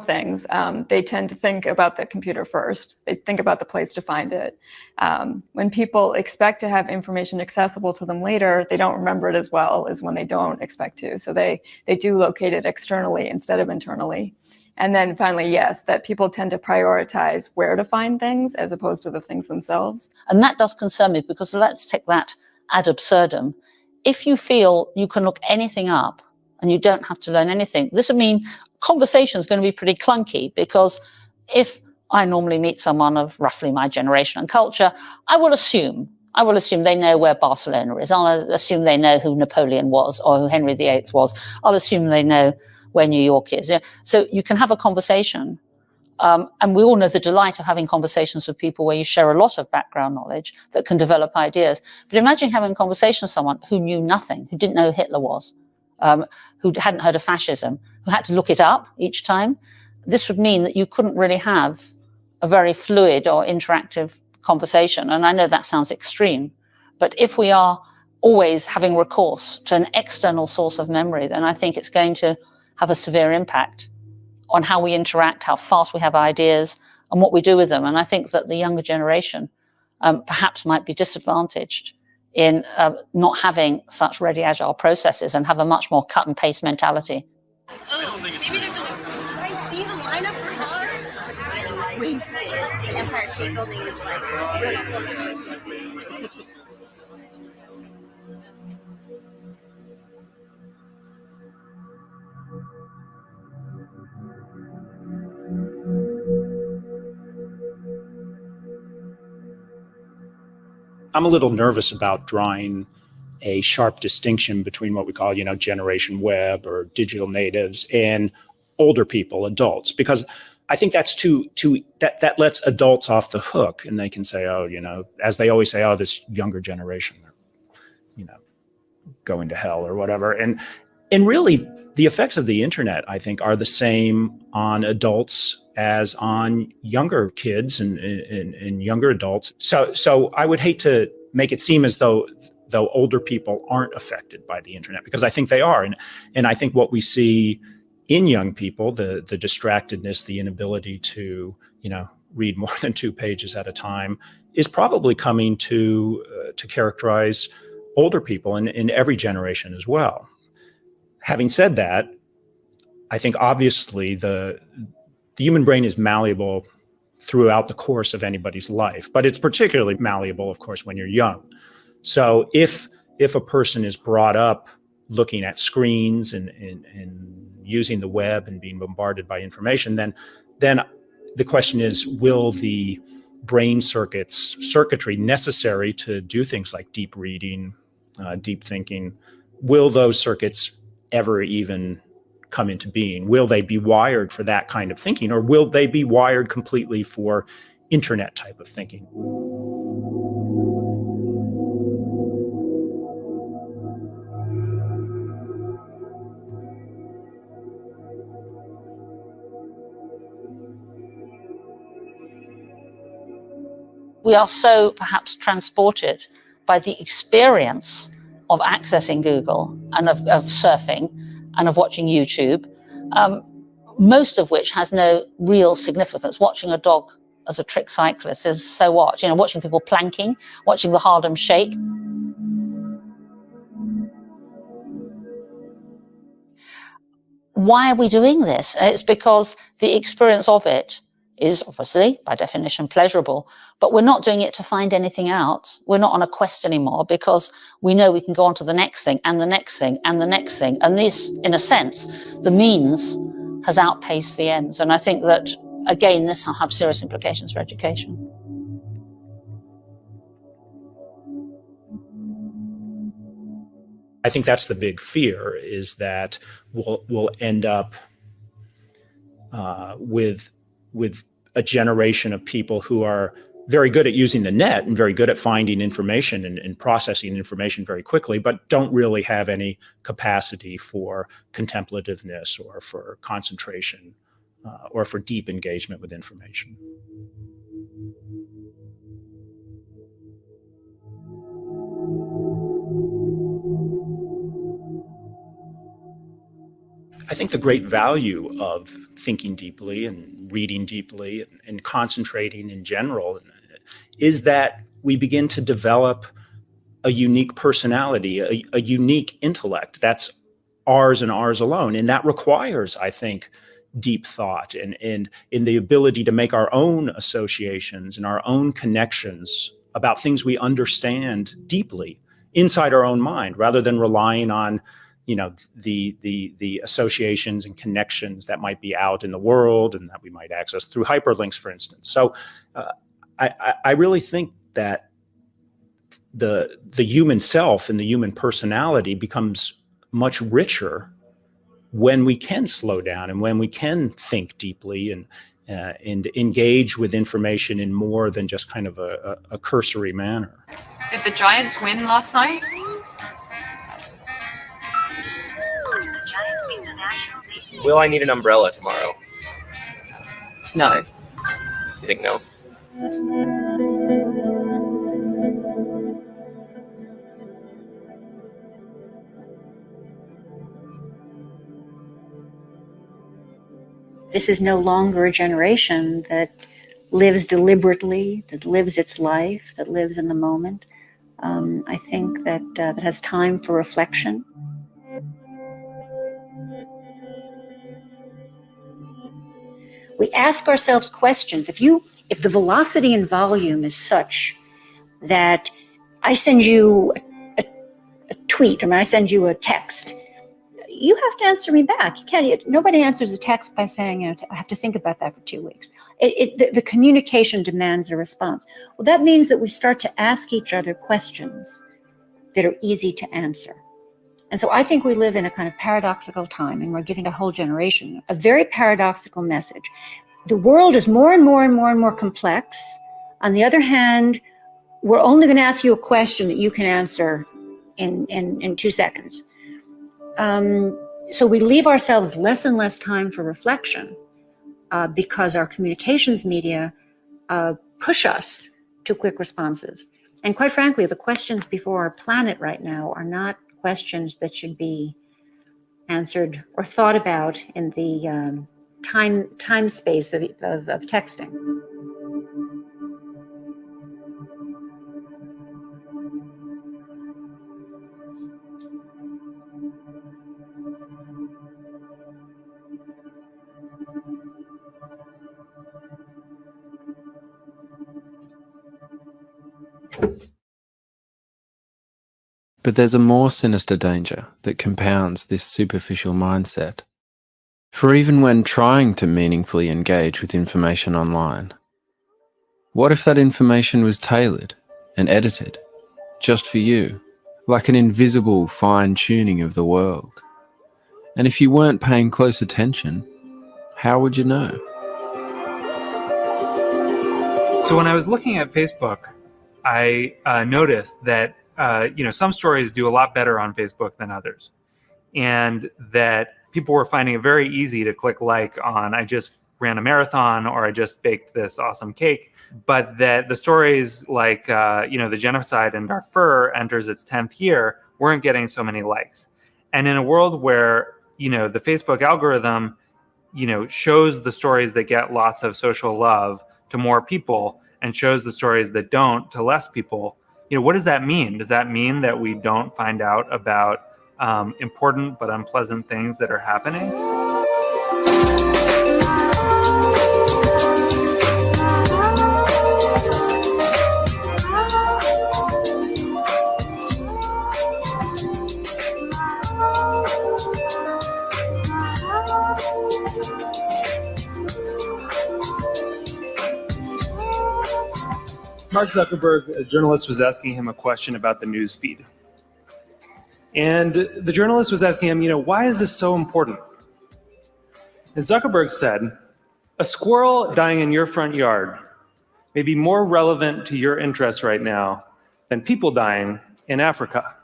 Speaker 8: things, they tend to think about the computer first. They think about the place to find it. When people expect to have information accessible to them later, they don't remember it as well as when they don't expect to. So they do locate it externally instead of internally. And then finally, yes, that people tend to prioritize where to find things as opposed to the things themselves.
Speaker 12: And that does concern me because let's take that ad absurdum. If you feel you can look anything up and you don't have to learn anything, this would mean conversation is going to be pretty clunky, because if I normally meet someone of roughly my generation and culture, I will assume they know where Barcelona is. I'll assume they know who Napoleon was or who Henry VIII was. I'll assume they know where New York is. Yeah? So you can have a conversation. And we all know the delight of having conversations with people where you share a lot of background knowledge that can develop ideas. But imagine having a conversation with someone who knew nothing, who didn't know who Hitler was, who hadn't heard of fascism, who had to look it up each time. This would mean that you couldn't really have a very fluid or interactive conversation. And I know that sounds extreme, but if we are always having recourse to an external source of memory, then I think it's going to have a severe impact on how we interact, how fast we have ideas, and what we do with them. And I think that the younger generation perhaps might be disadvantaged in not having such ready, agile processes and have a much more cut and paste mentality.
Speaker 9: Oh, maybe there's a... I see the lineup for cars. We see it. The Empire State Building is like really close to it. So
Speaker 2: I'm a little nervous about drawing a sharp distinction between what we call, Generation Web or digital natives and older people, adults, because I think that's that lets adults off the hook, and they can say, as they always say, this younger generation, going to hell or whatever. And really, the effects of the internet, I think, are the same on adults as on younger kids and younger adults. So I would hate to make it seem as though though older people aren't affected by the internet, because I think they are. And I think what we see in young people, the distractedness, the inability to, read more than 2 pages at a time, is probably coming to characterize older people in every generation as well. Having said that, I think obviously the human brain is malleable throughout the course of anybody's life, but it's particularly malleable, of course, when you're young. So if a person is brought up looking at screens and using the web and being bombarded by information, then the question is, will the brain circuitry necessary to do things like deep reading, deep thinking, will those circuits ever even come into being? Will they be wired for that kind of thinking, or will they be wired completely for internet type of thinking?
Speaker 12: We are so perhaps transported by the experience of accessing Google and of surfing and of watching YouTube, most of which has no real significance. Watching a dog as a trick cyclist is so what? Watching people planking, watching the Harlem Shake. Why are we doing this? It's because the experience of it is obviously, by definition, pleasurable, but we're not doing it to find anything out. We're not on a quest anymore because we know we can go on to the next thing and the next thing and the next thing. And this, in a sense, the means has outpaced the ends. And I think that, again, this will have serious implications for education.
Speaker 2: I think that's the big fear, is that we'll end up with a generation of people who are very good at using the net and very good at finding information and processing information very quickly, but don't really have any capacity for contemplativeness or for concentration or for deep engagement with information. I think the great value of thinking deeply and reading deeply and concentrating in general is that we begin to develop a unique personality, a unique intellect that's ours and ours alone. And that requires, I think, deep thought and in the ability to make our own associations and our own connections about things we understand deeply inside our own mind, rather than relying on the associations and connections that might be out in the world and that we might access through hyperlinks, for instance. So I really think that the human self and the human personality becomes much richer when we can slow down and when we can think deeply and engage with information in more than just kind of a cursory manner.
Speaker 4: Did the Giants win last night?
Speaker 10: Will I need an umbrella tomorrow?
Speaker 4: No.
Speaker 10: You think no?
Speaker 11: This is no longer a generation that lives deliberately, that lives its life, that lives in the moment. I think that has time for reflection. We ask ourselves questions. If the velocity and volume is such that I send you a tweet or I send you a text, you have to answer me back. You can't. Nobody answers a text by saying, I have to think about that for 2 weeks. The communication demands a response. Well, that means that we start to ask each other questions that are easy to answer. And so I think we live in a kind of paradoxical time, and we're giving a whole generation a very paradoxical message. The world is more and more and more and more complex. On the other hand, we're only going to ask you a question that you can answer in 2 seconds. So we leave ourselves less and less time for reflection because our communications media push us to quick responses. And quite frankly, the questions before our planet right now are not questions that should be answered or thought about in the time space of texting.
Speaker 5: But there's a more sinister danger that compounds this superficial mindset. For even when trying to meaningfully engage with information online, what if that information was tailored and edited just for you, like an invisible fine-tuning of the world? And if you weren't paying close attention, how would you know?
Speaker 13: So when I was looking at Facebook, I noticed that some stories do a lot better on Facebook than others, and that people were finding it very easy to click like on I just ran a marathon or I just baked this awesome cake, but that the stories like the genocide in Darfur enters its 10th year weren't getting so many likes. And in a world where the Facebook algorithm shows the stories that get lots of social love to more people and shows the stories that don't to less people, what does that mean? Does that mean that we don't find out about important but unpleasant things that are happening? Mark Zuckerberg, a journalist, was asking him a question about the news feed. And the journalist was asking him, why is this so important? And Zuckerberg said, a squirrel dying in your front yard may be more relevant to your interests right now than people dying in Africa.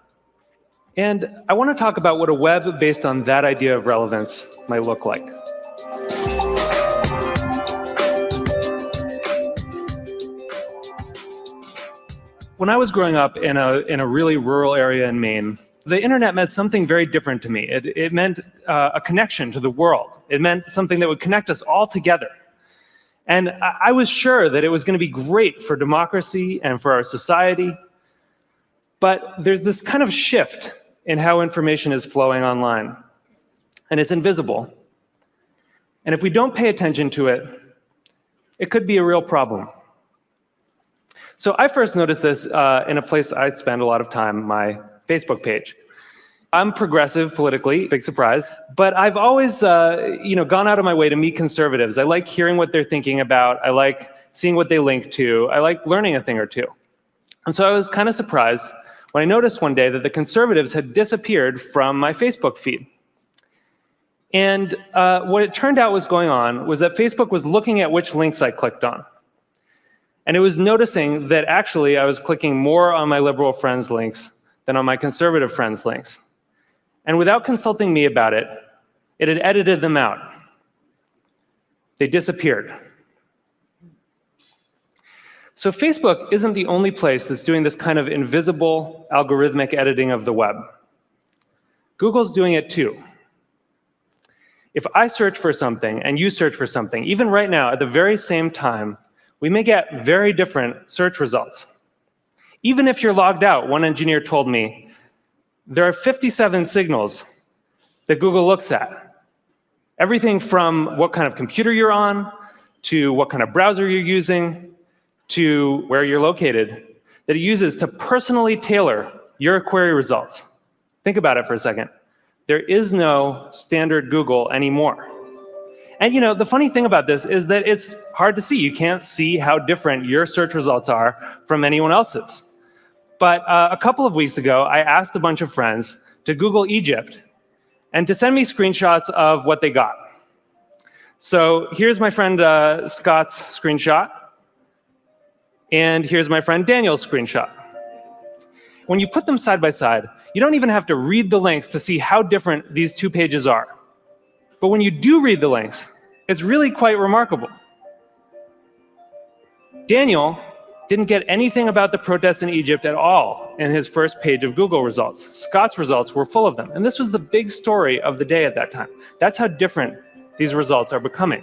Speaker 13: And I want to talk about what a web based on that idea of relevance might look like. When I was growing up in a really rural area in Maine, the internet meant something very different to me. It meant a connection to the world. It meant something that would connect us all together. And I was sure that it was going to be great for democracy and for our society. But there's this kind of shift in how information is flowing online. And it's invisible. And if we don't pay attention to it, it could be a real problem. So I first noticed this in a place I spend a lot of time, my Facebook page. I'm progressive politically, big surprise, but I've always gone out of my way to meet conservatives. I like hearing what they're thinking about. I like seeing what they link to. I like learning a thing or two. And so I was kind of surprised when I noticed one day that the conservatives had disappeared from my Facebook feed. And what it turned out was going on was that Facebook was looking at which links I clicked on. And it was noticing that actually I was clicking more on my liberal friends' links than on my conservative friends' links. And without consulting me about it, it had edited them out. They disappeared. So Facebook isn't the only place that's doing this kind of invisible algorithmic editing of the web. Google's doing it too. If I search for something and you search for something, even right now at the very same time, we may get very different search results. Even if you're logged out, one engineer told me, there are 57 signals that Google looks at. Everything from what kind of computer you're on, to what kind of browser you're using, to where you're located, that it uses to personally tailor your query results. Think about it for a second. There is no standard Google anymore. And the funny thing about this is that it's hard to see. You can't see how different your search results are from anyone else's. But a couple of weeks ago, I asked a bunch of friends to Google Egypt and to send me screenshots of what they got. So here's my friend Scott's screenshot. And here's my friend Daniel's screenshot. When you put them side by side, you don't even have to read the links to see how different these two pages are. But when you do read the links, it's really quite remarkable. Daniel didn't get anything about the protests in Egypt at all in his first page of Google results. Scott's results were full of them. And this was the big story of the day at that time. That's how different these results are becoming.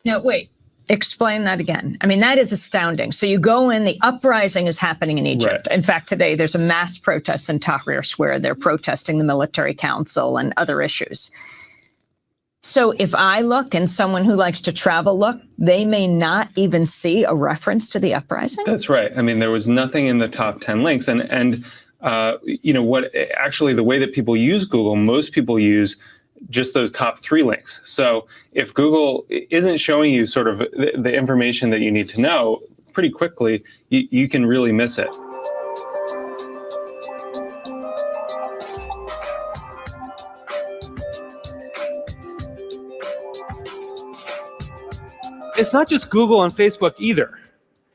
Speaker 14: Now, wait, explain that again. I mean, that is astounding. So you go in, the uprising is happening in Egypt.
Speaker 13: Right.
Speaker 14: In fact, today there's a mass protest in Tahrir Square. They're protesting the military council and other issues. So if I look and someone who likes to travel look, they may not even see a reference to the uprising?
Speaker 13: That's right. I mean, there was nothing in the top 10 links. And you know what, actually the way that people use Google, most people use just those top 3 links. So if Google isn't showing you sort of the information that you need to know pretty quickly, you can really miss it. It's not just Google and Facebook either.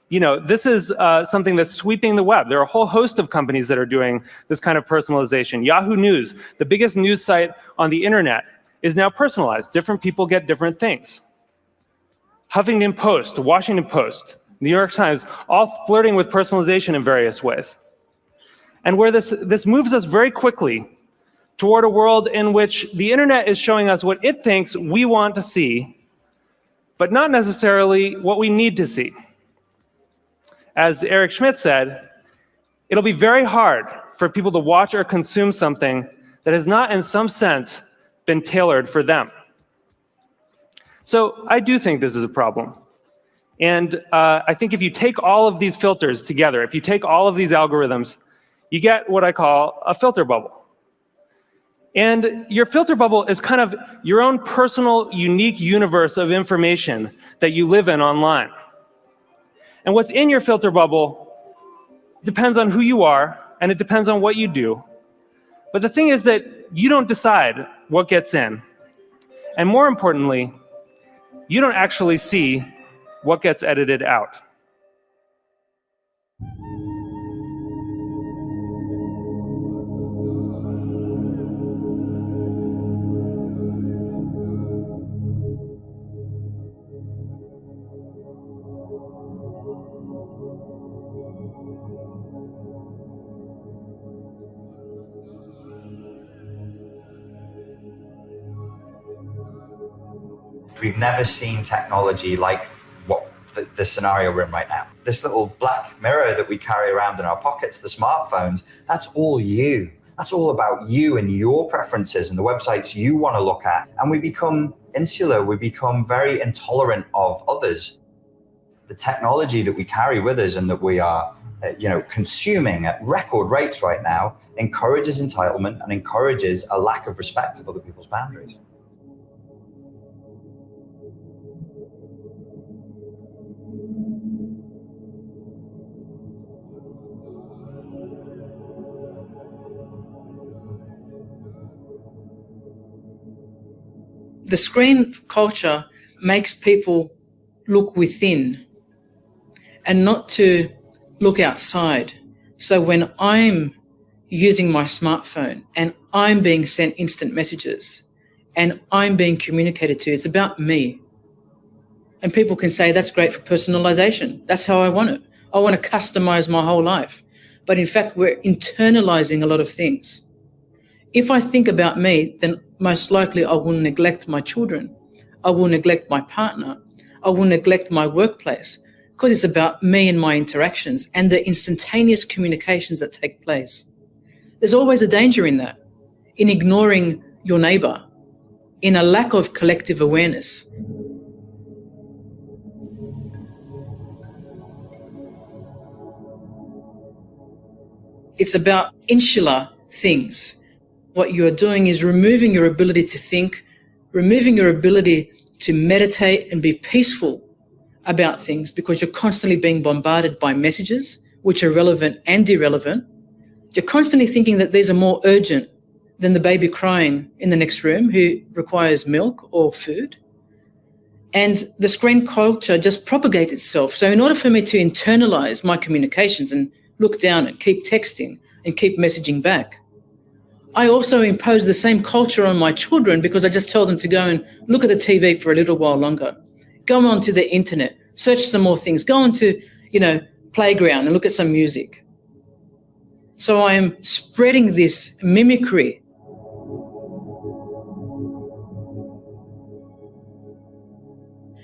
Speaker 13: You know, this is something that's sweeping the web. There are a whole host of companies that are doing this kind of personalization. Yahoo News, the biggest news site on the internet, is now personalized. Different people get different things. Huffington Post, the Washington Post, New York Times, all flirting with personalization in various ways. And where this moves us very quickly toward a world in which the internet is showing us what it thinks we want to see, but not necessarily what we need to see. As Eric Schmidt said, it'll be very hard for people to watch or consume something that has not, in some sense, been tailored for them. So I do think this is a problem. And I think if you take all of these filters together, if you take all of these algorithms, you get what I call a filter bubble. And your filter bubble is kind of your own personal, unique universe of information that you live in online. And what's in your filter bubble depends on who you are, and it depends on what you do. But the thing is that you don't decide what gets in. And more importantly, you don't actually see what gets edited out.
Speaker 15: We've never seen technology like what the scenario we're in right now. This little black mirror that we carry around in our pockets, the smartphones, that's all you. That's all about you and your preferences and the websites you want to look at. And we become insular, we become very intolerant of others. The technology that we carry with us and that we are consuming at record rates right now encourages entitlement and encourages a lack of respect of other people's boundaries.
Speaker 16: The screen culture makes people look within and not to look outside. So when I'm using my smartphone and I'm being sent instant messages and I'm being communicated to, it's about me. And people can say, that's great for personalization. That's how I want it. I want to customize my whole life. But in fact, we're internalizing a lot of things. If I think about me, then most likely I will neglect my children. I will neglect my partner. I will neglect my workplace because it's about me and my interactions and the instantaneous communications that take place. There's always a danger in that, in ignoring your neighbor, in a lack of collective awareness. It's about insular things. What you're doing is removing your ability to think, removing your ability to meditate and be peaceful about things because you're constantly being bombarded by messages which are relevant and irrelevant. You're constantly thinking that these are more urgent than the baby crying in the next room who requires milk or food. And the screen culture just propagates itself. So in order for me to internalize my communications and look down and keep texting and keep messaging back, I also impose the same culture on my children because I just tell them to go and look at the TV for a little while longer. Go onto the internet, search some more things, go onto playground and look at some music. So I am spreading this mimicry.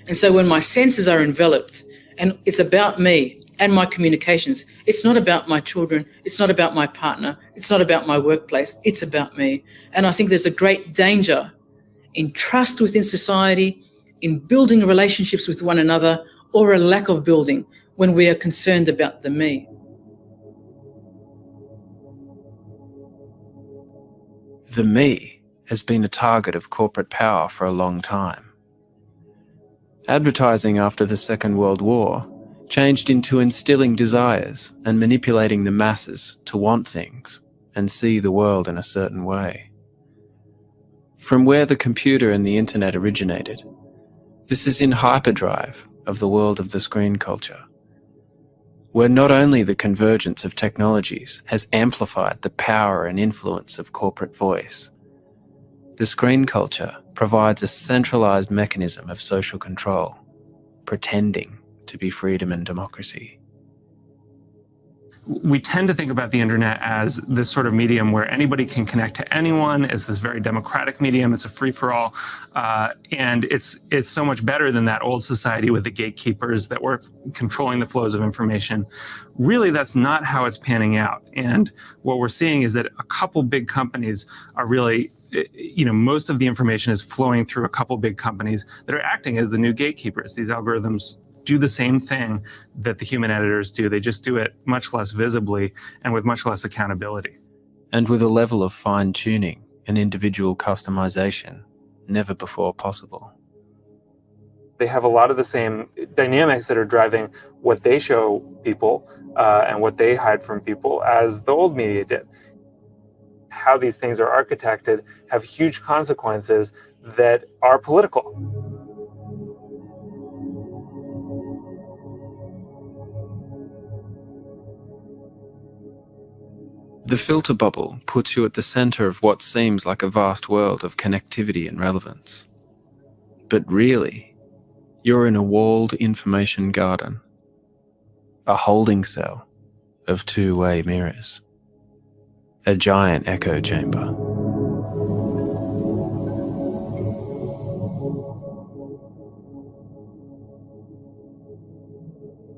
Speaker 16: And so when my senses are enveloped and it's about me and my communications, it's not about my children, it's not about my partner, it's not about my workplace, it's about me. And I think there's a great danger in trust within society, in building relationships with one another, or a lack of building when we are concerned about the me.
Speaker 5: The me has been a target of corporate power for a long time. Advertising after the Second World War changed into instilling desires and manipulating the masses to want things and see the world in a certain way. From where the computer and the internet originated, this is in hyperdrive of the world of the screen culture, where not only the convergence of technologies has amplified the power and influence of corporate voice, the screen culture provides a centralized mechanism of social control, pretending to be freedom and democracy.
Speaker 13: We tend to think about the internet as this sort of medium where anybody can connect to anyone. It's this very democratic medium. It's a free-for-all. And it's so much better than that old society with the gatekeepers that were controlling the flows of information. Really, that's not how it's panning out. And what we're seeing is that a couple big companies are really, most of the information is flowing through a couple big companies that are acting as the new gatekeepers. These algorithms do the same thing that the human editors do. They just do it much less visibly and with much less accountability.
Speaker 5: And with a level of fine-tuning and individual customization never before possible.
Speaker 13: They have a lot of the same dynamics that are driving what they show people and what they hide from people as the old media did. How these things are architected have huge consequences that are political.
Speaker 5: The filter bubble puts you at the center of what seems like a vast world of connectivity and relevance. But really, you're in a walled information garden, a holding cell of two-way mirrors, a giant echo chamber.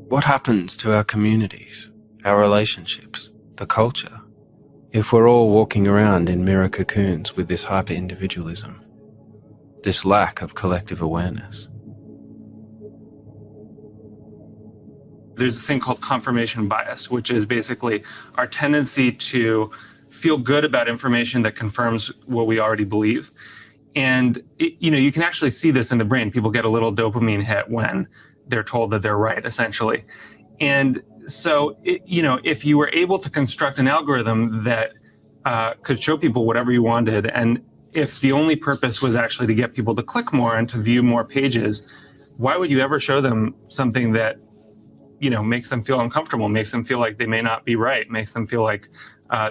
Speaker 5: What happens to our communities, our relationships, the culture, if we're all walking around in mirror cocoons with this hyper-individualism, this lack of collective awareness?
Speaker 13: There's this thing called confirmation bias, which is basically our tendency to feel good about information that confirms what we already believe. And you can actually see this in the brain. People get a little dopamine hit when they're told that they're right, essentially. And so, if you were able to construct an algorithm that could show people whatever you wanted, and if the only purpose was actually to get people to click more and to view more pages, why would you ever show them something that, makes them feel uncomfortable, makes them feel like they may not be right, makes them feel like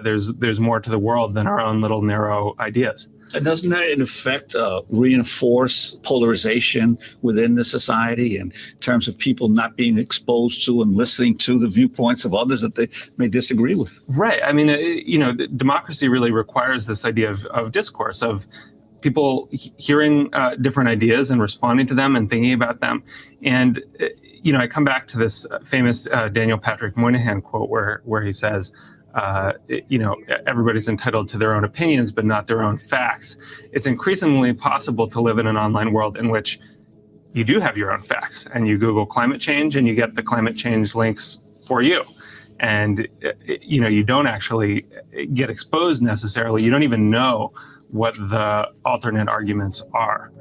Speaker 13: there's more to the world than our own little narrow ideas?
Speaker 1: And doesn't that, in effect, reinforce polarization within the society in terms of people not being exposed to and listening to the viewpoints of others that they may disagree with?
Speaker 13: Right. I mean, democracy really requires this idea of discourse, of people hearing different ideas and responding to them and thinking about them. And, I come back to this famous Daniel Patrick Moynihan quote where he says, everybody's entitled to their own opinions, but not their own facts. It's increasingly possible to live in an online world in which you do have your own facts, and you Google climate change and you get the climate change links for you. And, you don't actually get exposed necessarily. You don't even know what the alternate arguments are.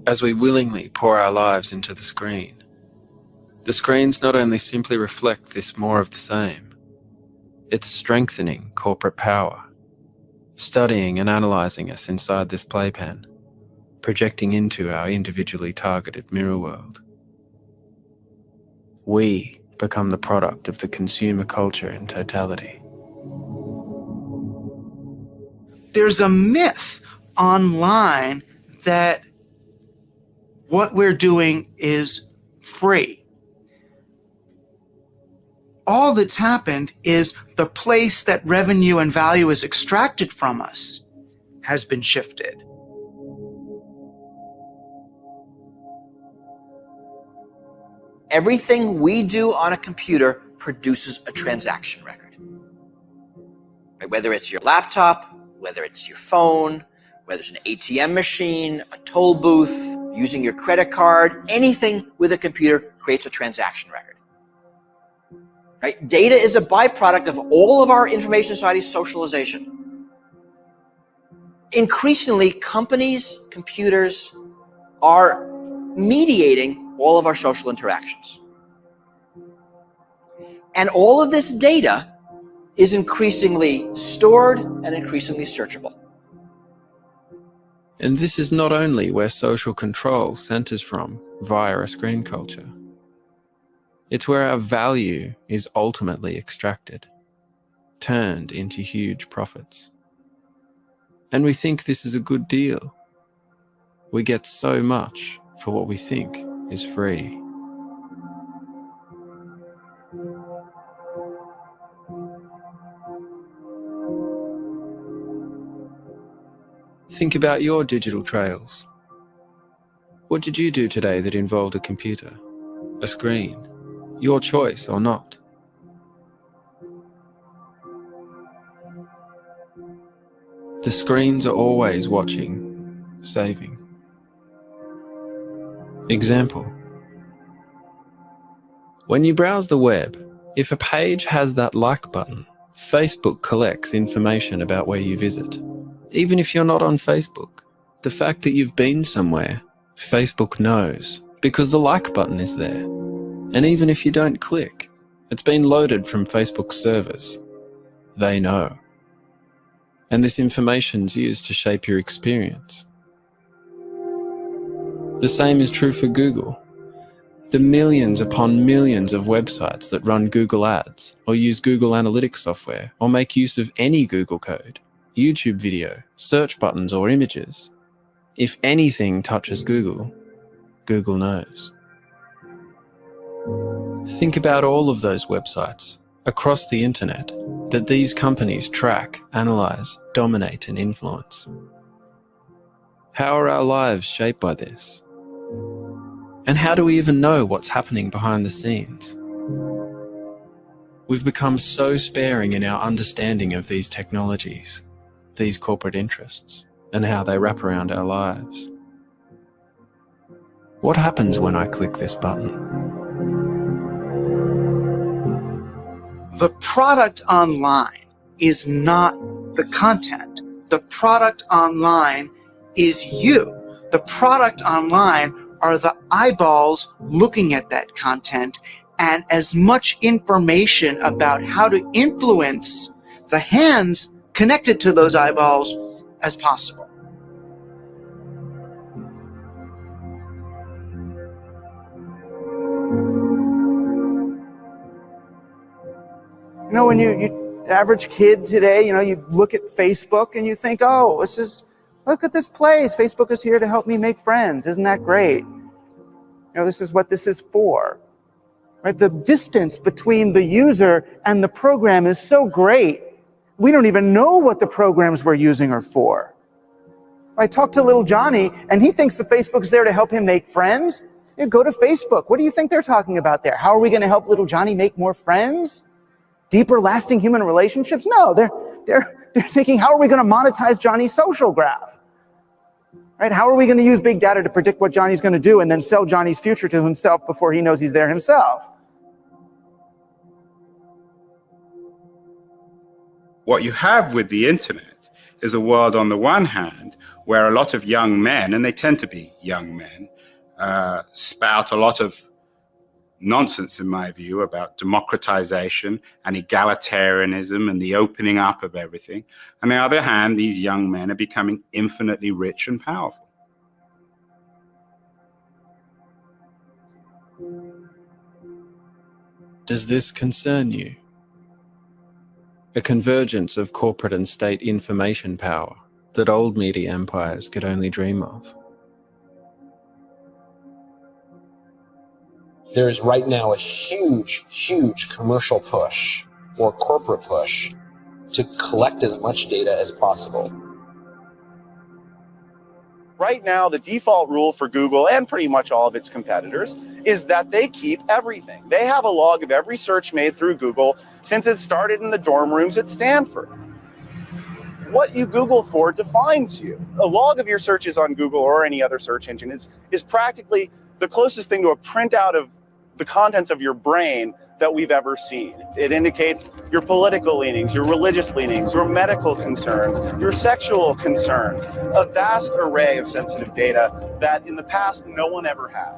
Speaker 5: As we willingly pour our lives into the screens not only simply reflect this more of the same, it's strengthening corporate power, studying and analysing us inside this playpen, projecting into our individually targeted mirror world. We become the product of the consumer culture in totality.
Speaker 17: There's a myth online that what we're doing is free. All that's happened is the place that revenue and value is extracted from us has been shifted.
Speaker 18: Everything we do on a computer produces a transaction record. Right? Whether it's your laptop, whether it's your phone, whether it's an ATM machine, a toll booth, using your credit card, anything with a computer creates a transaction record. Right? Data is a byproduct of all of our information society's socialization. Increasingly, companies, computers are mediating all of our social interactions. And all of this data is increasingly stored and increasingly searchable.
Speaker 5: And this is not only where social control centers from via a screen culture. It's where our value is ultimately extracted, turned into huge profits. And we think this is a good deal. We get so much for what we think is free. Think about your digital trails. What did you do today that involved a computer, a screen, your choice or not? The screens are always watching, saving. Example. When you browse the web, if a page has that like button, Facebook collects information about where you visit. Even if you're not on Facebook, the fact that you've been somewhere, Facebook knows because the like button is there. And even if you don't click, it's been loaded from Facebook's servers. They know. And this information's used to shape your experience. The same is true for Google. The millions upon millions of websites that run Google Ads or use Google Analytics software or make use of any Google code, YouTube video, search buttons or images. If anything touches Google, Google knows. Think about all of those websites across the internet that these companies track, analyze, dominate and influence. How are our lives shaped by this? And how do we even know what's happening behind the scenes? We've become so sparing in our understanding of these technologies, these corporate interests, and how they wrap around our lives. What happens when I click this button?
Speaker 17: The product online is not the content. The product online is you. The product online are the eyeballs looking at that content and as much information about how to influence the hands connected to those eyeballs as possible. You know, when you average kid today, you look at Facebook and you think, oh, look at this place. Facebook is here to help me make friends. Isn't that great? This is what this is for. Right? The distance between the user and the program is so great. We don't even know what the programs we're using are for. I talked to little Johnny and he thinks that Facebook's there to help him make friends. Go to Facebook. What do you think they're talking about there? How are we going to help little Johnny make more friends? Deeper, lasting human relationships? No, they're thinking, how are we going to monetize Johnny's social graph? Right? How are we going to use big data to predict what Johnny's going to do and then sell Johnny's future to himself before he knows he's there himself?
Speaker 19: What you have with the internet is a world on the one hand where a lot of young men, and they tend to be young men, spout a lot of nonsense, in my view, about democratization and egalitarianism and the opening up of everything. On the other hand, these young men are becoming infinitely rich and powerful.
Speaker 5: Does this concern you? A convergence of corporate and state information power that old media empires could only dream of.
Speaker 20: There is right now a huge commercial push or corporate push to collect as much data as possible.
Speaker 21: Right now, the default rule for Google and pretty much all of its competitors is that they keep everything. They have a log of every search made through Google since it started in the dorm rooms at Stanford. What you Google for defines you. A log of your searches on Google or any other search engine is practically the closest thing to a printout of the contents of your brain that we've ever seen. It indicates your political leanings, your religious leanings, your medical concerns, your sexual concerns, a vast array of sensitive data that in the past no one ever had.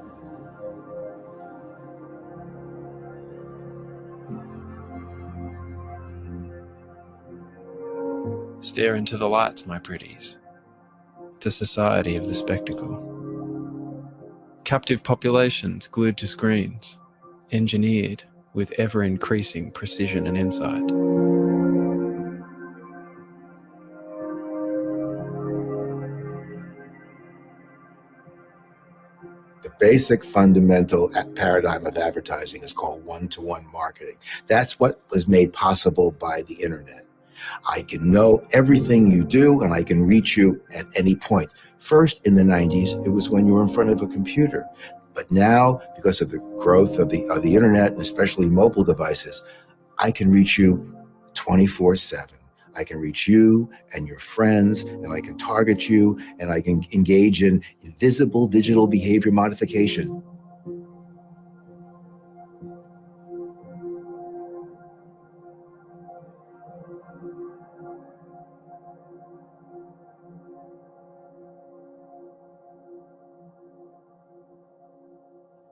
Speaker 5: Stare into the lights, my pretties. The society of the spectacle. Captive populations glued to screens, engineered with ever-increasing precision and insight.
Speaker 22: The basic fundamental paradigm of advertising is called one-to-one marketing. That's what was made possible by the internet. I can know everything you do and I can reach you at any point. First, in the 90s, it was when you were in front of a computer. But now, because of the growth of the internet, and especially mobile devices, I can reach you 24/7. I can reach you and your friends, and I can target you, and I can engage in invisible digital behavior modification.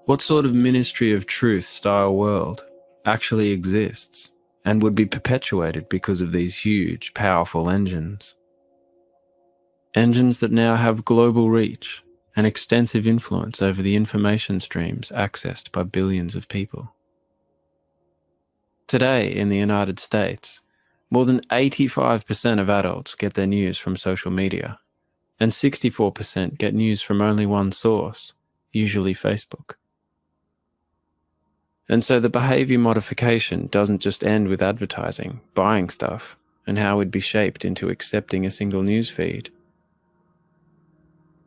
Speaker 5: What sort of ministry of truth style world actually exists and would be perpetuated because of these huge, powerful engines? Engines that now have global reach and extensive influence over the information streams accessed by billions of people. Today, in the United States, more than 85% of adults get their news from social media, and 64% get news from only one source, usually Facebook. And so the behavior modification doesn't just end with advertising, buying stuff, and how we'd be shaped into accepting a single news feed.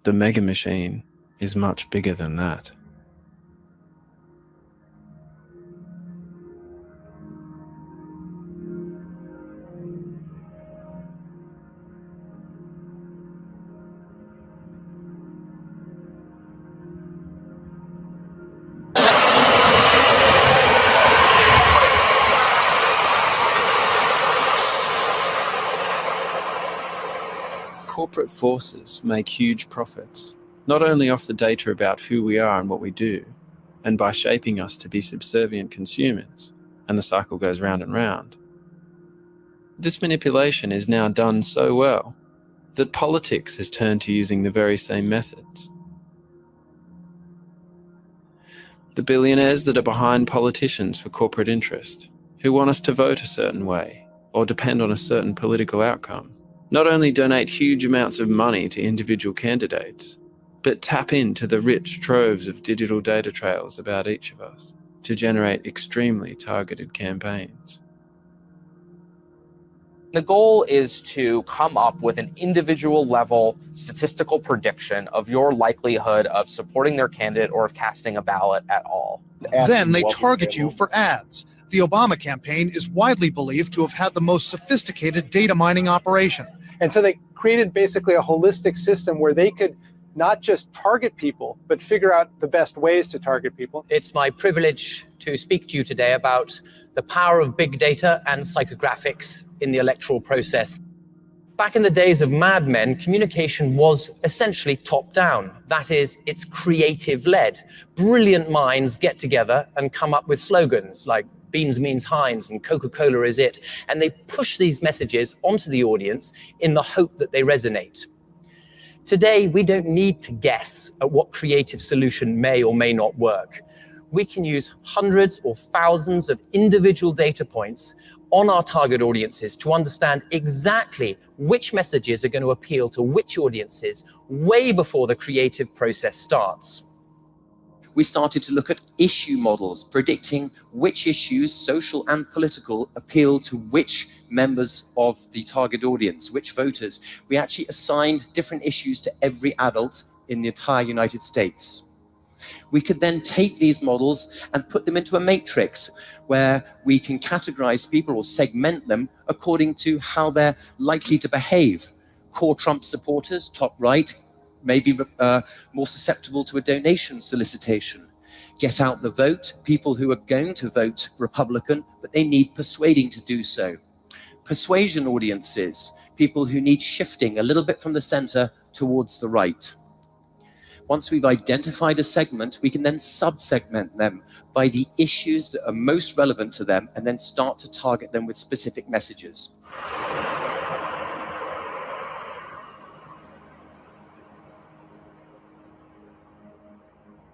Speaker 5: The mega machine is much bigger than that. Corporate forces make huge profits, not only off the data about who we are and what we do, and by shaping us to be subservient consumers, and the cycle goes round and round. This manipulation is now done so well that politics has turned to using the very same methods. The billionaires that are behind politicians for corporate interest, who want us to vote a certain way or depend on a certain political outcome, not only donate huge amounts of money to individual candidates, but tap into the rich troves of digital data trails about each of us to generate extremely targeted campaigns.
Speaker 10: The goal is to come up with an individual level statistical prediction of your likelihood of supporting their candidate or of casting a ballot at all.
Speaker 23: Then they target you for ads. The Obama campaign is widely believed to have had the most sophisticated data mining operation.
Speaker 24: And so they created basically a holistic system where they could not just target people, but figure out the best ways to target people.
Speaker 25: It's my privilege to speak to you today about the power of big data and psychographics in the electoral process. Back in the days of Mad Men, communication was essentially top-down. That is, it's creative-led. Brilliant minds get together and come up with slogans like Beans means Heinz and Coca-Cola is it. And they push these messages onto the audience in the hope that they resonate. Today, we don't need to guess at what creative solution may or may not work. We can use hundreds or thousands of individual data points on our target audiences to understand exactly which messages are going to appeal to which audiences way before the creative process starts.
Speaker 3: we started to look at issue models, predicting which issues, social and political, appeal to which members of the target audience, which voters. We actually assigned different issues to every adult in the entire United States. We could then take these models and put them into a matrix where we can categorize people or segment them according to how they're likely to behave. Core Trump supporters, top right, may be more susceptible to a donation solicitation. Get out the vote, people who are going to vote Republican, but they need persuading to do so. Persuasion audiences, people who need shifting a little bit from the center towards the right. Once we've identified a segment, we can then sub-segment them by the issues that are most relevant to them and then start to target them with specific messages.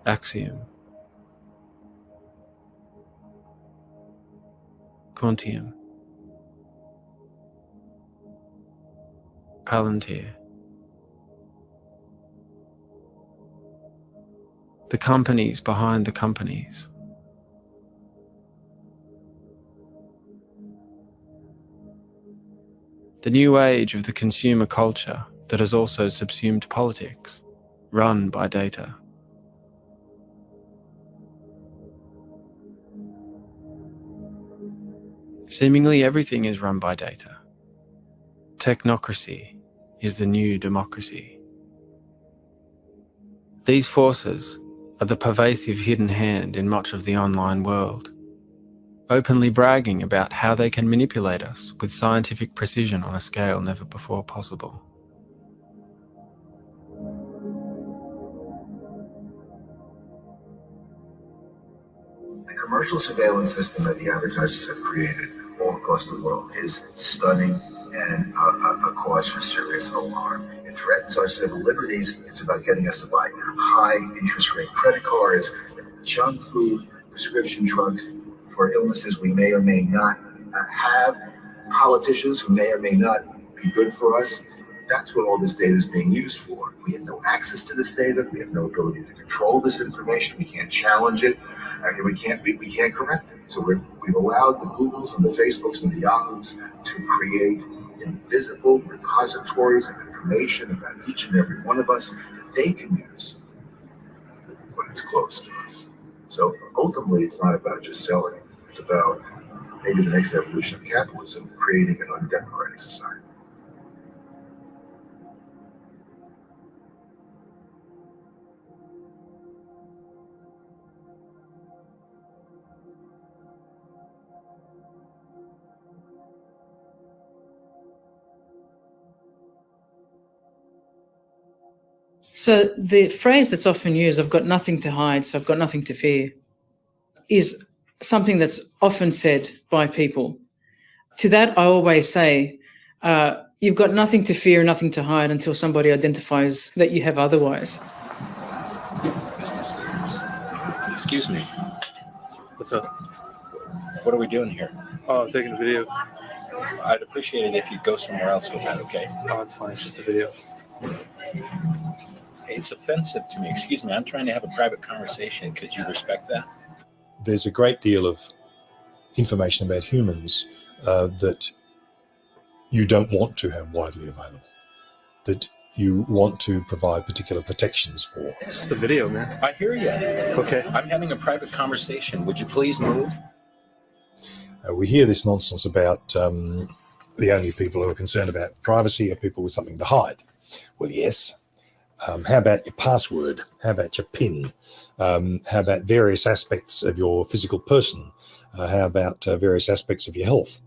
Speaker 5: Axiom. Quantium. Palantir. The companies behind the companies. The new age of the consumer culture that has also subsumed politics, run by data. Seemingly everything is run by data. Technocracy is the new democracy. These forces are the pervasive hidden hand in much of the online world, openly bragging about how they can manipulate us with scientific precision on a scale never before possible.
Speaker 22: The commercial surveillance system that the advertisers have created all across the world is stunning and a cause for serious alarm. It threatens our civil liberties. It's about getting us to buy high interest rate credit cards, junk food, prescription drugs for illnesses we may or may not have, politicians who may or may not be good for us. That's what all this data is being used for. We have no access to this data. We have no ability to control this information. We can't challenge it. We can't correct it. So we've allowed the Googles and the Facebooks and the Yahoos to create invisible repositories of information about each and every one of us that they can use when it's close to us. So ultimately, it's not about just selling. It's about maybe the next evolution of capitalism, creating an undemocratic society.
Speaker 16: So the phrase that's often used, I've got nothing to hide, so I've got nothing to fear, is something that's often said by people. To that, I always say, you've got nothing to fear, nothing to hide until somebody identifies that you have otherwise.
Speaker 6: Business leaders. Excuse me.
Speaker 13: What's up?
Speaker 6: What are we doing here?
Speaker 13: Oh, I'm taking a video.
Speaker 6: I'd appreciate it if you'd go somewhere else with that, okay?
Speaker 13: Oh, it's fine. It's just a video.
Speaker 6: It's offensive to me. Excuse me. I'm trying to have a private conversation. Could you respect that?
Speaker 7: There's a great deal of information about humans that you don't want to have widely available, that you want to provide particular protections for.
Speaker 13: It's just a video, man.
Speaker 6: I hear you.
Speaker 13: Okay.
Speaker 6: I'm having a private conversation. Would you please move?
Speaker 7: We hear this nonsense about the only people who are concerned about privacy are people with something to hide. Well, yes. How about your password? How about your PIN? How about various aspects of your physical person? How about various aspects of your health?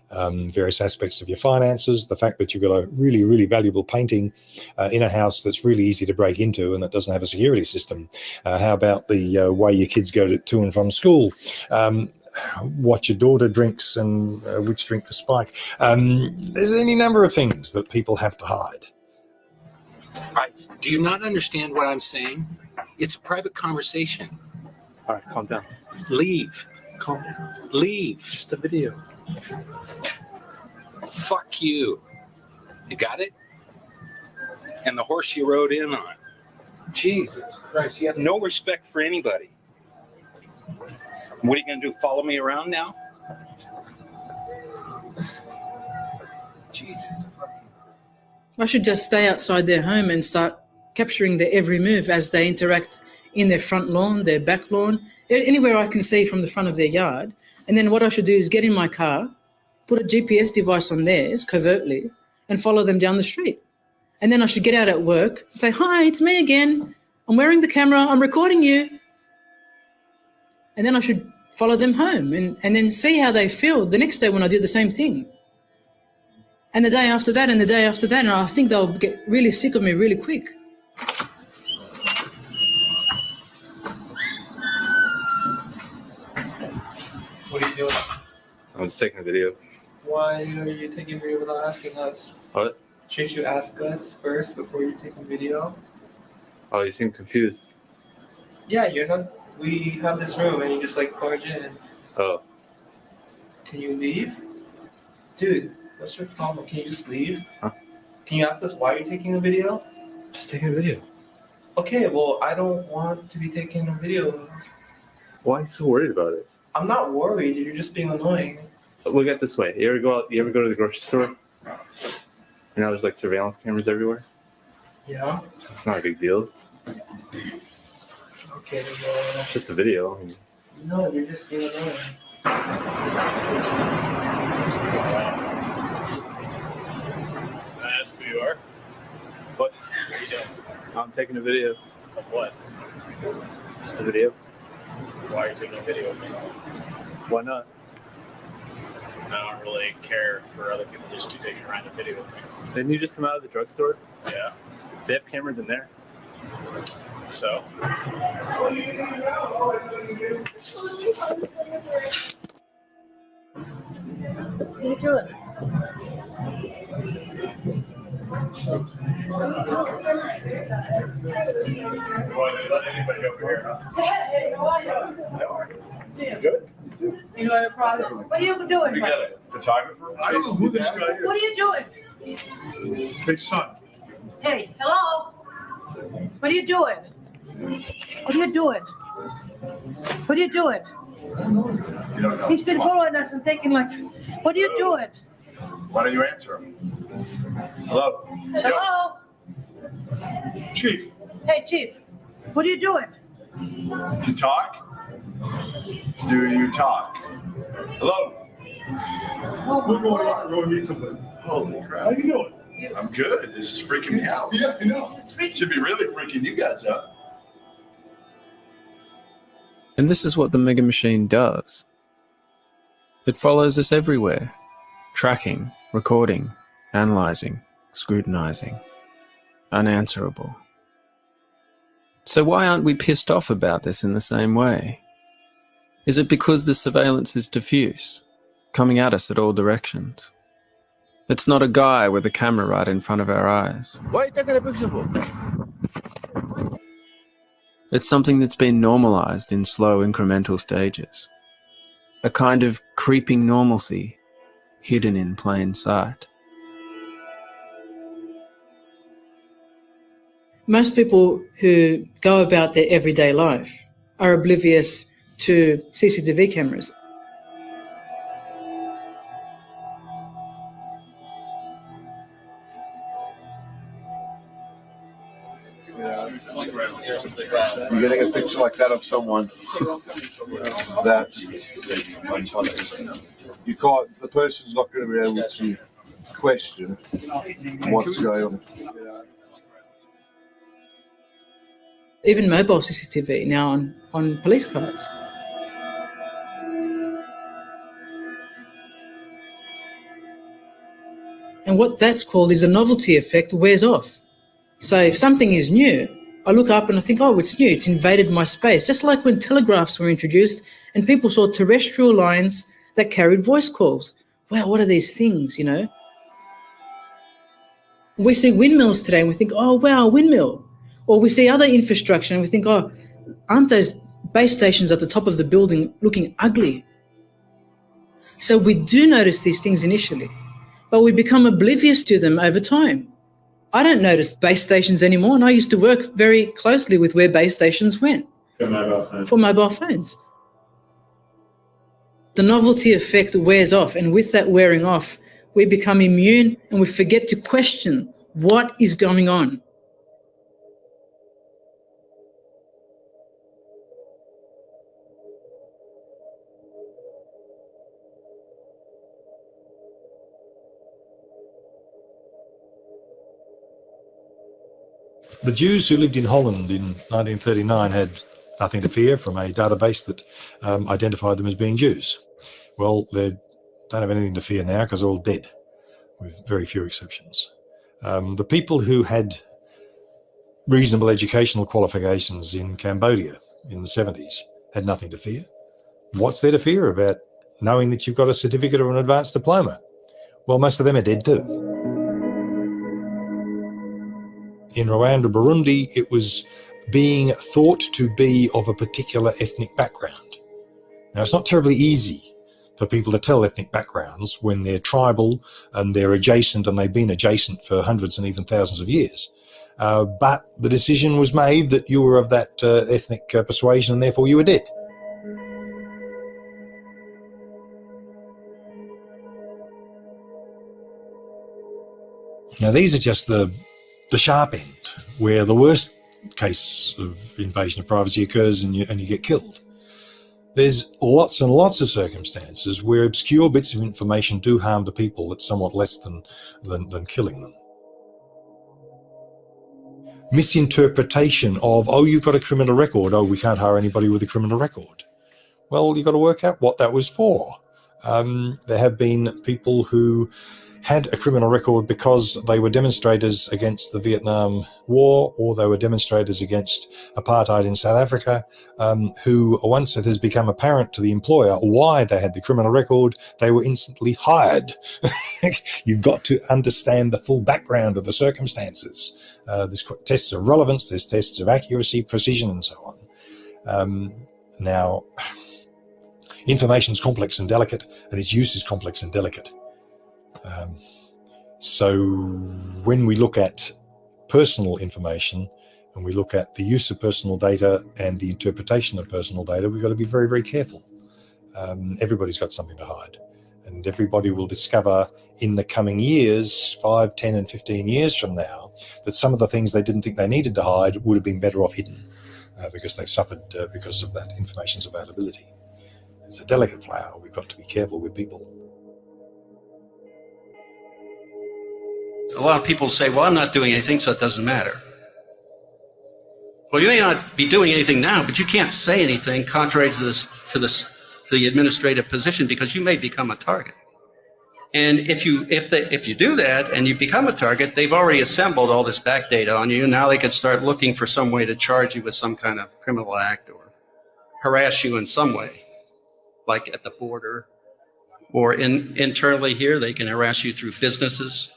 Speaker 7: Various aspects of your finances, the fact that you've got a really, really valuable painting in a house that's really easy to break into and that doesn't have a security system. How about the way your kids go to and from school? What your daughter drinks and which drink to spike. There's any number of things that people have to hide.
Speaker 6: Do you not understand what I'm saying? It's a private conversation.
Speaker 13: All right, calm down.
Speaker 6: Leave.
Speaker 13: Calm down.
Speaker 6: Leave.
Speaker 13: It's just a video.
Speaker 6: Fuck you. You got it? And the horse you rode in on. Jesus Christ, you have no respect for anybody. What are you going to do, follow me around now? Jesus.
Speaker 16: I should just stay outside their home and start capturing their every move as they interact in their front lawn, their back lawn, anywhere I can see from the front of their yard. And then what I should do is get in my car, put a GPS device on theirs covertly, and follow them down the street. And then I should get out at work and say, "Hi, it's me again. I'm wearing the camera. I'm recording you." And then I should follow them home and then see how they feel the next day when I do the same thing. And the day after that and the day after that. And I think they'll get really sick of me really quick.
Speaker 2: What are you doing?
Speaker 4: I'm just taking a video.
Speaker 2: Why are you taking video without asking us?
Speaker 4: What?
Speaker 2: Shouldn't you ask us first before you're taking video?
Speaker 4: Oh, you seem confused.
Speaker 2: Yeah, you're not. We have this room and you just like barge in.
Speaker 4: Oh.
Speaker 2: Can you leave? Dude, what's your problem? Can you just leave?
Speaker 4: Huh?
Speaker 2: Can you ask us why you're taking a video?
Speaker 4: Just taking a video.
Speaker 2: Okay, well, I don't want to be taking a video.
Speaker 4: Why are you so worried about it?
Speaker 2: I'm not worried. You're just being annoying.
Speaker 4: Look at it this way. You ever go to the grocery store? You know, there's like surveillance cameras everywhere.
Speaker 2: Yeah?
Speaker 4: It's not a big deal.
Speaker 2: Okay, well...
Speaker 4: It's just a video. I mean,
Speaker 2: No, you're just being annoying.
Speaker 8: Can I ask who you are?
Speaker 4: what?
Speaker 8: What are you doing?
Speaker 4: I'm taking a video.
Speaker 8: Of what?
Speaker 4: Just a video.
Speaker 8: Why are you taking a video of me?
Speaker 4: Why not?
Speaker 8: I don't really care for other people just to be taking around a video of me.
Speaker 4: Didn't you just come out of the drugstore?
Speaker 8: Yeah.
Speaker 4: They have cameras in there.
Speaker 8: So?
Speaker 11: What are you doing?
Speaker 8: Let anybody over here, huh?
Speaker 11: Hey, how are you?
Speaker 8: Good?
Speaker 11: You got a problem? What are you doing?
Speaker 8: We got a photographer?
Speaker 9: I don't know who this guy
Speaker 11: What are you doing?
Speaker 9: is. His son.
Speaker 11: Hey, hello? What are you doing? What are you doing? What are you doing?
Speaker 8: You don't know.
Speaker 11: He's been following us and thinking like, what are you doing?
Speaker 8: Why don't you answer him? Hello?
Speaker 11: Hello?
Speaker 9: Chief.
Speaker 11: Hey, Chief, what are you doing?
Speaker 8: Do you talk? Do you talk? Hello?
Speaker 9: We're going to meet somebody.
Speaker 8: Holy crap.
Speaker 9: How you doing?
Speaker 8: I'm good. This is freaking me out.
Speaker 9: Yeah, I know.
Speaker 8: Should be really freaking you guys out.
Speaker 5: And this is what the Mega Machine does. It follows us everywhere, tracking, recording, analyzing, scrutinizing, unanswerable. So why aren't we pissed off about this in the same way? Is it because the surveillance is diffuse, coming at us at all directions? It's not a guy with a camera right in front of our eyes.
Speaker 9: Why are you taking a picture for?
Speaker 5: It's something that's been normalized in slow incremental stages. A kind of creeping normalcy hidden in plain sight.
Speaker 16: Most people who go about their everyday life are oblivious to CCTV cameras.
Speaker 9: You're getting a picture like that of someone that you can't, the person's not going to be able to question what's going on.
Speaker 16: Even mobile CCTV now on police cars. And what that's called is a novelty effect wears off. So if something is new, I look up and I think, oh, it's new, it's invaded my space. Just like when telegraphs were introduced and people saw terrestrial lines that carried voice calls. Wow, what are these things, you know? We see windmills today and we think, oh, wow, a windmill. Or we see other infrastructure and we think, oh, aren't those base stations at the top of the building looking ugly? So we do notice these things initially, but we become oblivious to them over time. I don't notice base stations anymore, and I used to work very closely with where base stations went for mobile phones. The novelty effect wears off, and with that wearing off, we become immune and we forget to question what is going on.
Speaker 7: The Jews who lived in Holland in 1939 had nothing to fear from a database that identified them as being Jews. Well, they don't have anything to fear now because they're all dead, with very few exceptions. The people who had reasonable educational qualifications in Cambodia in the 70s had nothing to fear. What's there to fear about knowing that you've got a certificate or an advanced diploma? Well, most of them are dead too. In Rwanda, Burundi, it was being thought to be of a particular ethnic background. Now, it's not terribly easy for people to tell ethnic backgrounds when they're tribal and they're adjacent, and they've been adjacent for hundreds and even thousands of years. But the decision was made that you were of that ethnic persuasion, and therefore you were dead. Now, these are just the sharp end, where the worst case of invasion of privacy occurs and you get killed. There's lots and lots of circumstances where obscure bits of information do harm to people that's somewhat less than killing them. Misinterpretation of, oh, you've got a criminal record, oh, we can't hire anybody with a criminal record. Well, you've got to work out what that was for. There have been people who had a criminal record because they were demonstrators against the Vietnam War, or they were demonstrators against apartheid in South Africa, who, once it has become apparent to the employer why they had the criminal record, they were instantly hired. You've got to understand the full background of the circumstances. There's tests of relevance, there's tests of accuracy, precision, and so on. Now, information is complex and delicate, and its use is complex and delicate. So when we look at personal information and we look at the use of personal data and the interpretation of personal data, we've got to be very, very careful. Everybody's got something to hide, and everybody will discover in the coming years, 5, 10 and 15 years from now, that some of the things they didn't think they needed to hide would have been better off hidden because they've suffered because of that information's availability. It's a delicate flower. We've got to be careful with people.
Speaker 1: A lot of people say, well, I'm not doing anything, so it doesn't matter. Well, you may not be doing anything now, but you can't say anything contrary to the administrative position, because you may become a target. And if you do that and you become a target, they've already assembled all this back data on you, and now they could start looking for some way to charge you with some kind of criminal act or harass you in some way, like at the border or internally here. They can harass you through businesses.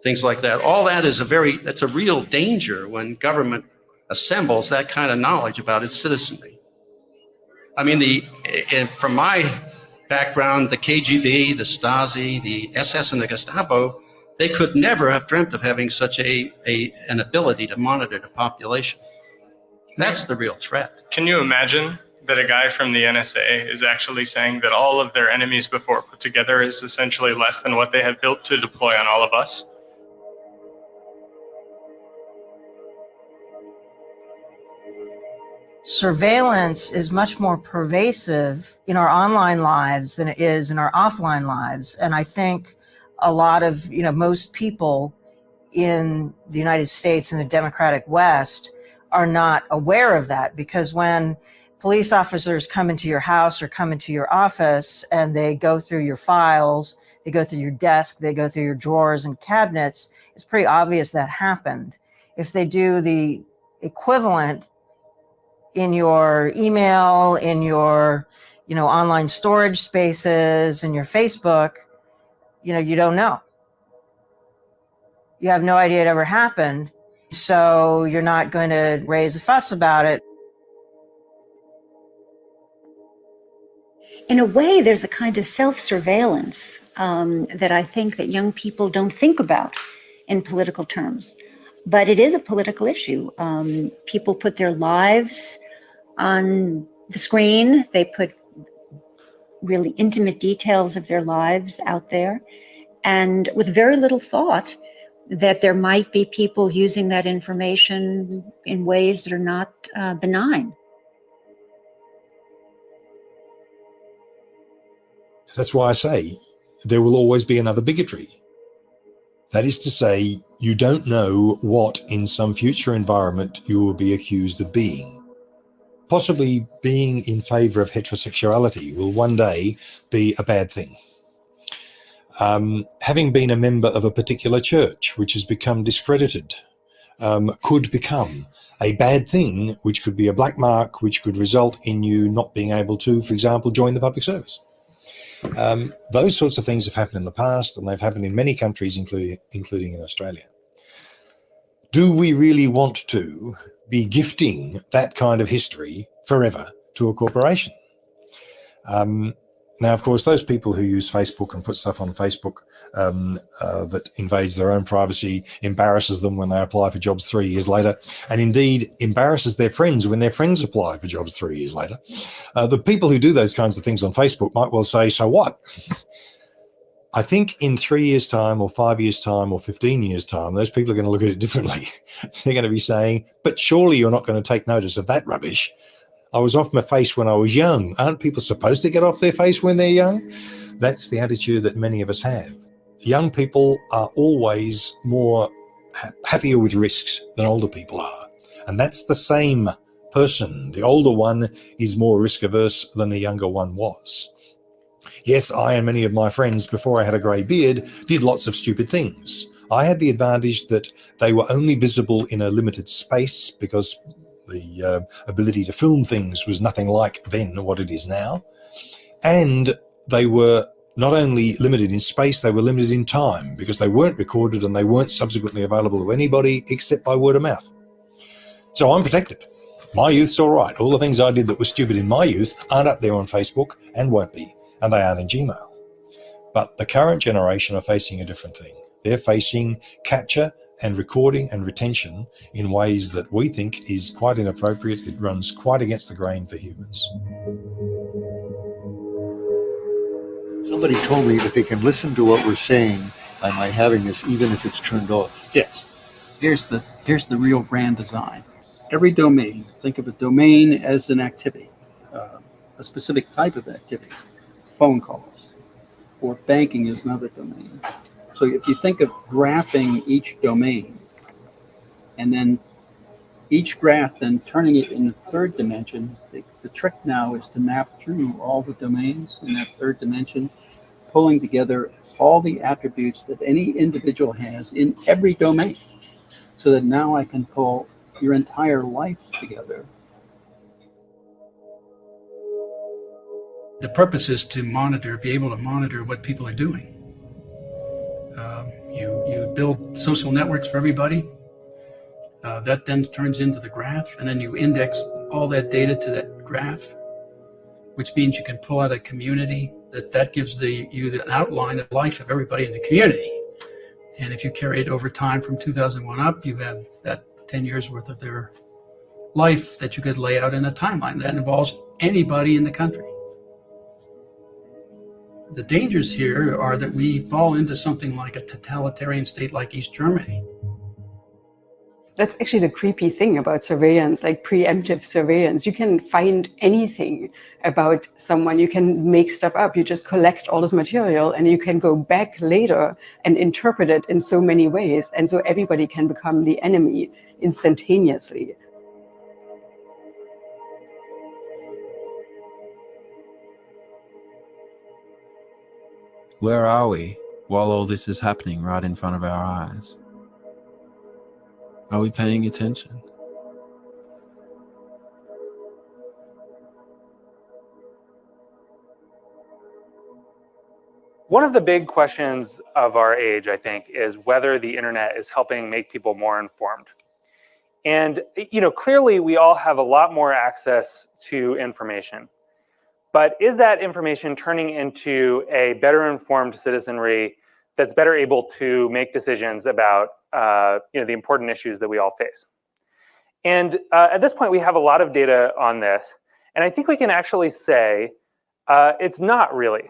Speaker 1: Things like that. All that is that's a real danger when government assembles that kind of knowledge about its citizenry. I mean, from my background, the KGB, the Stasi, the SS, and the Gestapo, they could never have dreamt of having such an ability to monitor the population. That's the real threat.
Speaker 12: Can you imagine that a guy from the NSA is actually saying that all of their enemies before put together is essentially less than what they have built to deploy on all of us?
Speaker 14: Surveillance is much more pervasive in our online lives than it is in our offline lives. And I think a lot of, most people in the United States and the democratic West are not aware of that, because when police officers come into your house or come into your office and they go through your files, they go through your desk, they go through your drawers and cabinets, it's pretty obvious that happened. If they do the equivalent in your email, in your, online storage spaces, in your Facebook, you don't know. You have no idea it ever happened, so you're not going to raise a fuss about it.
Speaker 11: In a way, there's a kind of self-surveillance that I think that young people don't think about in political terms. But it is a political issue. People put their lives on the screen. They put really intimate details of their lives out there, and with very little thought that there might be people using that information in ways that are not benign.
Speaker 7: That's why I say there will always be another bigotry. That is to say, you don't know what in some future environment you will be accused of being. Possibly being in favour of heterosexuality will one day be a bad thing. Having been a member of a particular church which has become discredited could become a bad thing, which could be a black mark, which could result in you not being able to, for example, join the public service. Those sorts of things have happened in the past, and they've happened in many countries, including in Australia. Do we really want to be gifting that kind of history forever to a corporation? Now, of course, those people who use Facebook and put stuff on Facebook that invades their own privacy, embarrasses them when they apply for jobs 3 years later, and indeed embarrasses their friends when their friends apply for jobs 3 years later. The people who do those kinds of things on Facebook might well say, so what? I think in 3 years' time or 5 years' time or 15 years' time, those people are going to look at it differently. They're going to be saying, but surely you're not going to take notice of that rubbish. I was off my face when I was young. Aren't people supposed to get off their face when they're young? That's the attitude that many of us have. Young people are always more happier with risks than older people are. And that's the same person. The older one is more risk averse than the younger one was. Yes, I and many of my friends, before I had a grey beard, did lots of stupid things. I had the advantage that they were only visible in a limited space because the ability to film things was nothing like then what it is now. And they were not only limited in space, they were limited in time because they weren't recorded and they weren't subsequently available to anybody except by word of mouth. So I'm protected. My youth's all right. All the things I did that were stupid in my youth aren't up there on Facebook and won't be, and they aren't in Gmail. But the current generation are facing a different thing. They're facing capture and recording and retention in ways that we think is quite inappropriate. It runs quite against the grain for humans.
Speaker 15: Somebody told me that they can listen to what we're saying by my having this, even if it's turned off.
Speaker 1: Yes. Here's the real grand design. Every domain, think of a domain as an activity, a specific type of activity, phone calls, or banking is another domain. So if you think of graphing each domain, and then each graph, then turning it in the third dimension, the trick now is to map through all the domains in that third dimension, pulling together all the attributes that any individual has in every domain, so that now I can pull your entire life together. The purpose is to monitor, be able to monitor what people are doing. You build social networks for everybody. That then turns into the graph, and then you index all that data to that graph, which means you can pull out a community that gives you an outline of life of everybody in the community. And if you carry it over time from 2001 up, you have that 10 years worth of their life that you could lay out in a timeline that involves anybody in the country. The dangers here are that we fall into something like a totalitarian state like East Germany.
Speaker 17: That's actually the creepy thing about surveillance, like preemptive surveillance. You can find anything about someone. You can make stuff up. You just collect all this material and you can go back later and interpret it in so many ways. And so everybody can become the enemy instantaneously.
Speaker 5: Where are we while all this is happening right in front of our eyes? Are we paying attention?
Speaker 13: One of the big questions of our age, I think, is whether the internet is helping make people more informed. And, clearly we all have a lot more access to information. But is that information turning into a better informed citizenry that's better able to make decisions about the important issues that we all face. And at this point, we have a lot of data on this. And I think we can actually say it's not really.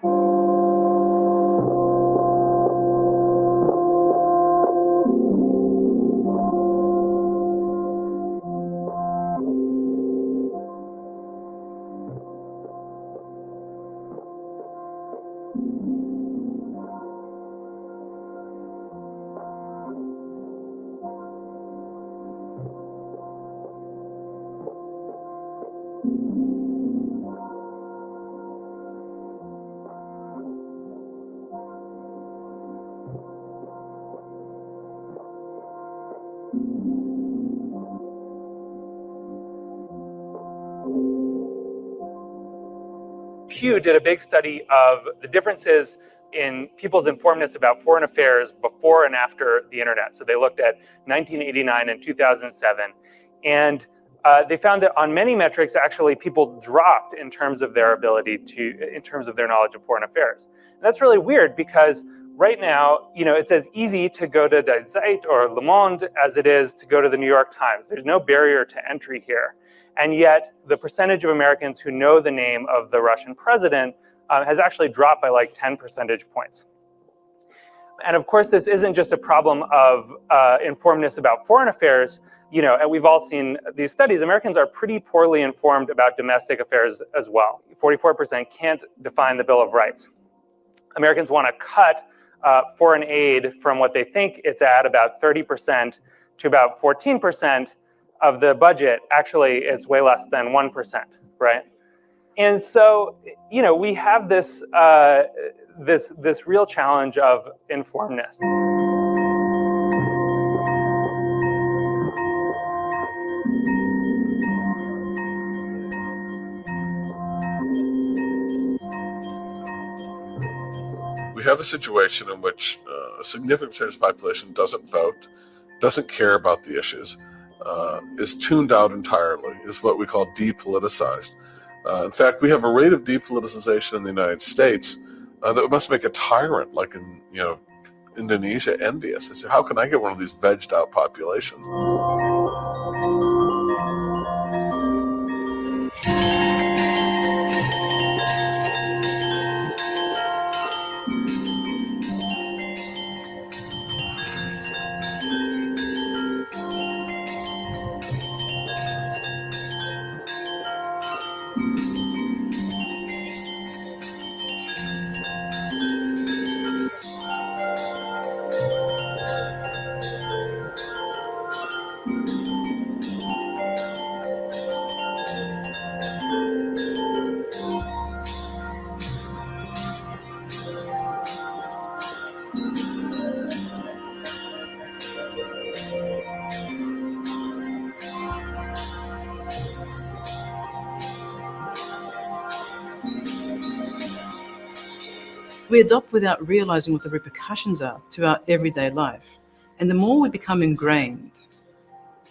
Speaker 13: Pew did a big study of the differences in people's informedness about foreign affairs before and after the internet. So they looked at 1989 and 2007. And they found that on many metrics, actually, people dropped in terms of their ability in terms of their knowledge of foreign affairs. And that's really weird because right now, it's as easy to go to Die Zeit or Le Monde as it is to go to the New York Times. There's no barrier to entry here. And yet, the percentage of Americans who know the name of the Russian president has actually dropped by like 10 percentage points. And of course, this isn't just a problem of informedness about foreign affairs. And we've all seen these studies. Americans are pretty poorly informed about domestic affairs as well. 44% can't define the Bill of Rights. Americans want to cut foreign aid from what they think it's at, about 30%, to about 14%. Of the budget. Actually, it's way less than 1%, right? And so, we have this this real challenge of informedness.
Speaker 9: We have a situation in which a significant percentage of the population doesn't vote, doesn't care about the issues, is tuned out entirely, is what we call depoliticized. In fact, we have a rate of depoliticization in the United States that must make a tyrant like in Indonesia envious. They say, how can I get one of these vegged out populations?
Speaker 16: We adopt without realizing what the repercussions are to our everyday life. And the more we become ingrained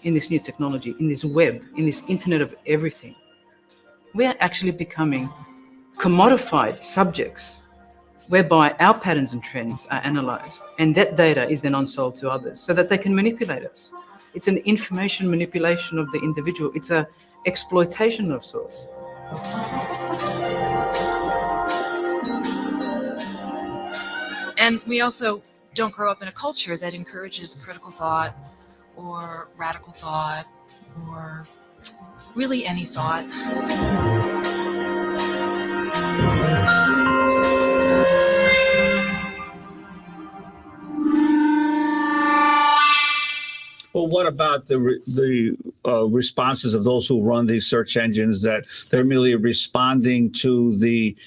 Speaker 16: in this new technology, in this web, in this internet of everything, we are actually becoming commodified subjects whereby our patterns and trends are analyzed. And that data is then unsold to others so that they can manipulate us. It's an information manipulation of the individual. It's an exploitation of sorts.
Speaker 10: And we also don't grow up in a culture that encourages critical thought or radical thought or really any thought.
Speaker 18: Well, what about the responses of those who run these search engines, that they're merely responding to the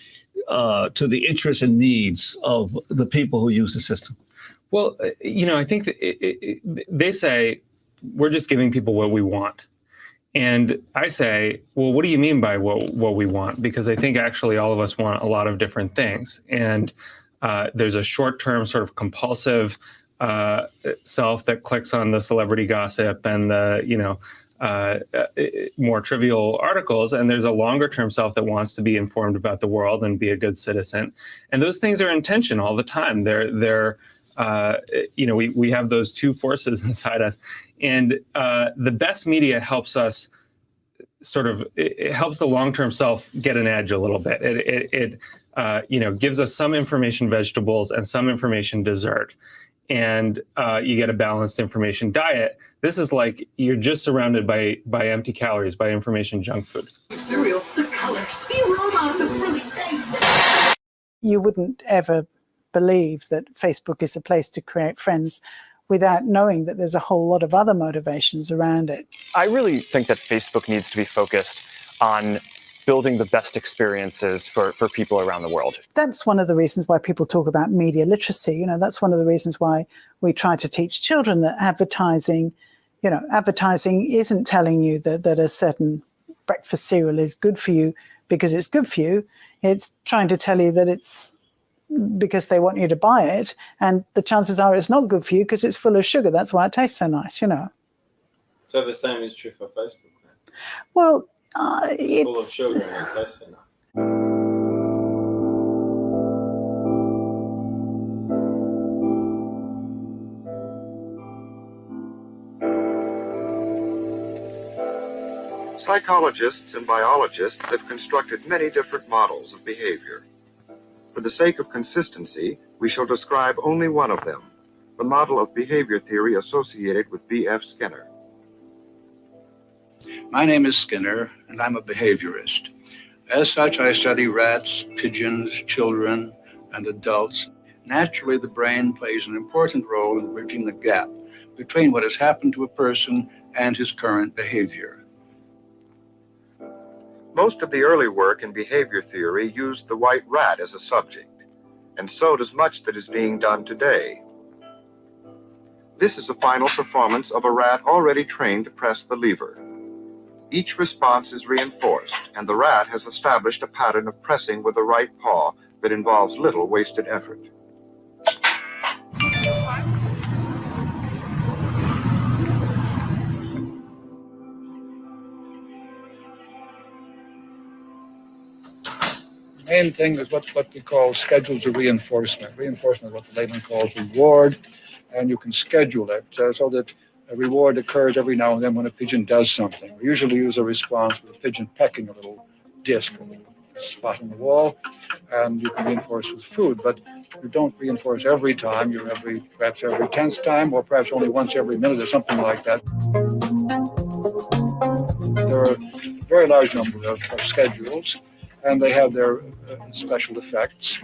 Speaker 18: interests and needs of the people who use the system?
Speaker 13: Well, I think that they say we're just giving people what we want. And I say, well, what do you mean by what we want? Because I think actually all of us want a lot of different things. And there's a short-term sort of compulsive self that clicks on the celebrity gossip and the, more trivial articles. And there's a longer term self that wants to be informed about the world and be a good citizen. And those things are in tension all the time. They're we have those two forces inside us, and the best media helps us it helps the long-term self get an edge a little bit. It gives us some information vegetables and some information dessert, and you get a balanced information diet. This is like you're just surrounded by empty calories, by information junk food.
Speaker 19: Cereal, the colors, the aroma, the fruity taste.
Speaker 20: You wouldn't ever believe that Facebook is a place to create friends without knowing that there's a whole lot of other motivations around it.
Speaker 21: I really think that Facebook needs to be focused on building the best experiences for people around the world.
Speaker 20: That's one of the reasons why people talk about media literacy. That's one of the reasons why we try to teach children that advertising isn't telling you that a certain breakfast cereal is good for you because it's good for you. It's trying to tell you that it's because they want you to buy it, and the chances are it's not good for you because it's full of sugar. That's why it tastes so nice,
Speaker 23: So the same is true for Facebook then?
Speaker 20: Well,
Speaker 23: it's full of sugar and it tastes so nice.
Speaker 24: Psychologists and biologists have constructed many different models of behavior. For the sake of consistency, we shall describe only one of them, the model of behavior theory associated with B.F. Skinner.
Speaker 26: My name is Skinner, and I'm a behaviorist. As such, I study rats, pigeons, children, and adults. Naturally, the brain plays an important role in bridging the gap between what has happened to a person and his current behavior.
Speaker 24: Most of the early work in behavior theory used the white rat as a subject, and so does much that is being done today. This is a final performance of a rat already trained to press the lever. Each response is reinforced, and the rat has established a pattern of pressing with the right paw that involves little wasted effort.
Speaker 26: The main thing is what we call schedules of reinforcement. Reinforcement is what the layman calls reward, and you can schedule it so that a reward occurs every now and then when a pigeon does something. We usually use a response with a pigeon pecking a little disc, a little spot on the wall, and you can reinforce with food, but you don't reinforce every time. Perhaps every 10th time, or perhaps only once every minute or something like that. There are a very large number of schedules, and they have their special effects.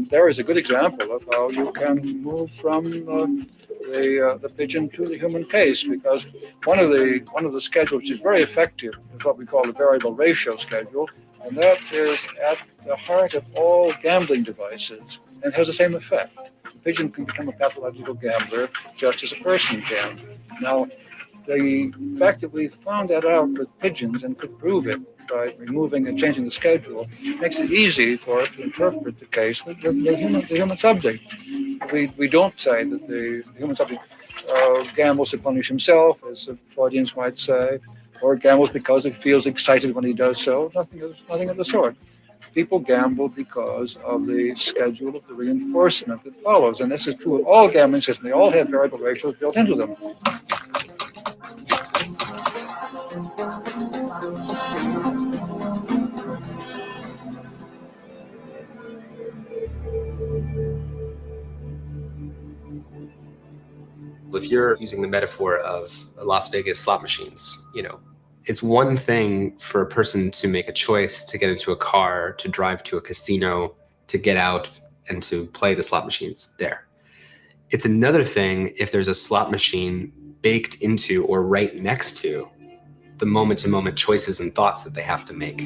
Speaker 26: There is a good example of how you can move from the pigeon to the human case, because one of the schedules which is very effective is what we call the variable ratio schedule, and that is at the heart of all gambling devices, and has the same effect. The pigeon can become a pathological gambler just as a person can. Now, the fact that we found that out with pigeons and could prove it by removing and changing the schedule makes it easy for us to interpret the case with the human subject. We don't say that the human subject gambles to punish himself, as the Freudians might say, or gambles because it feels excited when he does so. Nothing of the sort. People gamble because of the schedule of the reinforcement that follows, and this is true of all gambling systems. They all have variable ratios built into them.
Speaker 27: If you're using the metaphor of Las Vegas slot machines, it's one thing for a person to make a choice to get into a car, to drive to a casino, to get out and to play the slot machines there. It's another thing if there's a slot machine baked into or right next to the moment-to-moment choices and thoughts that they have to make.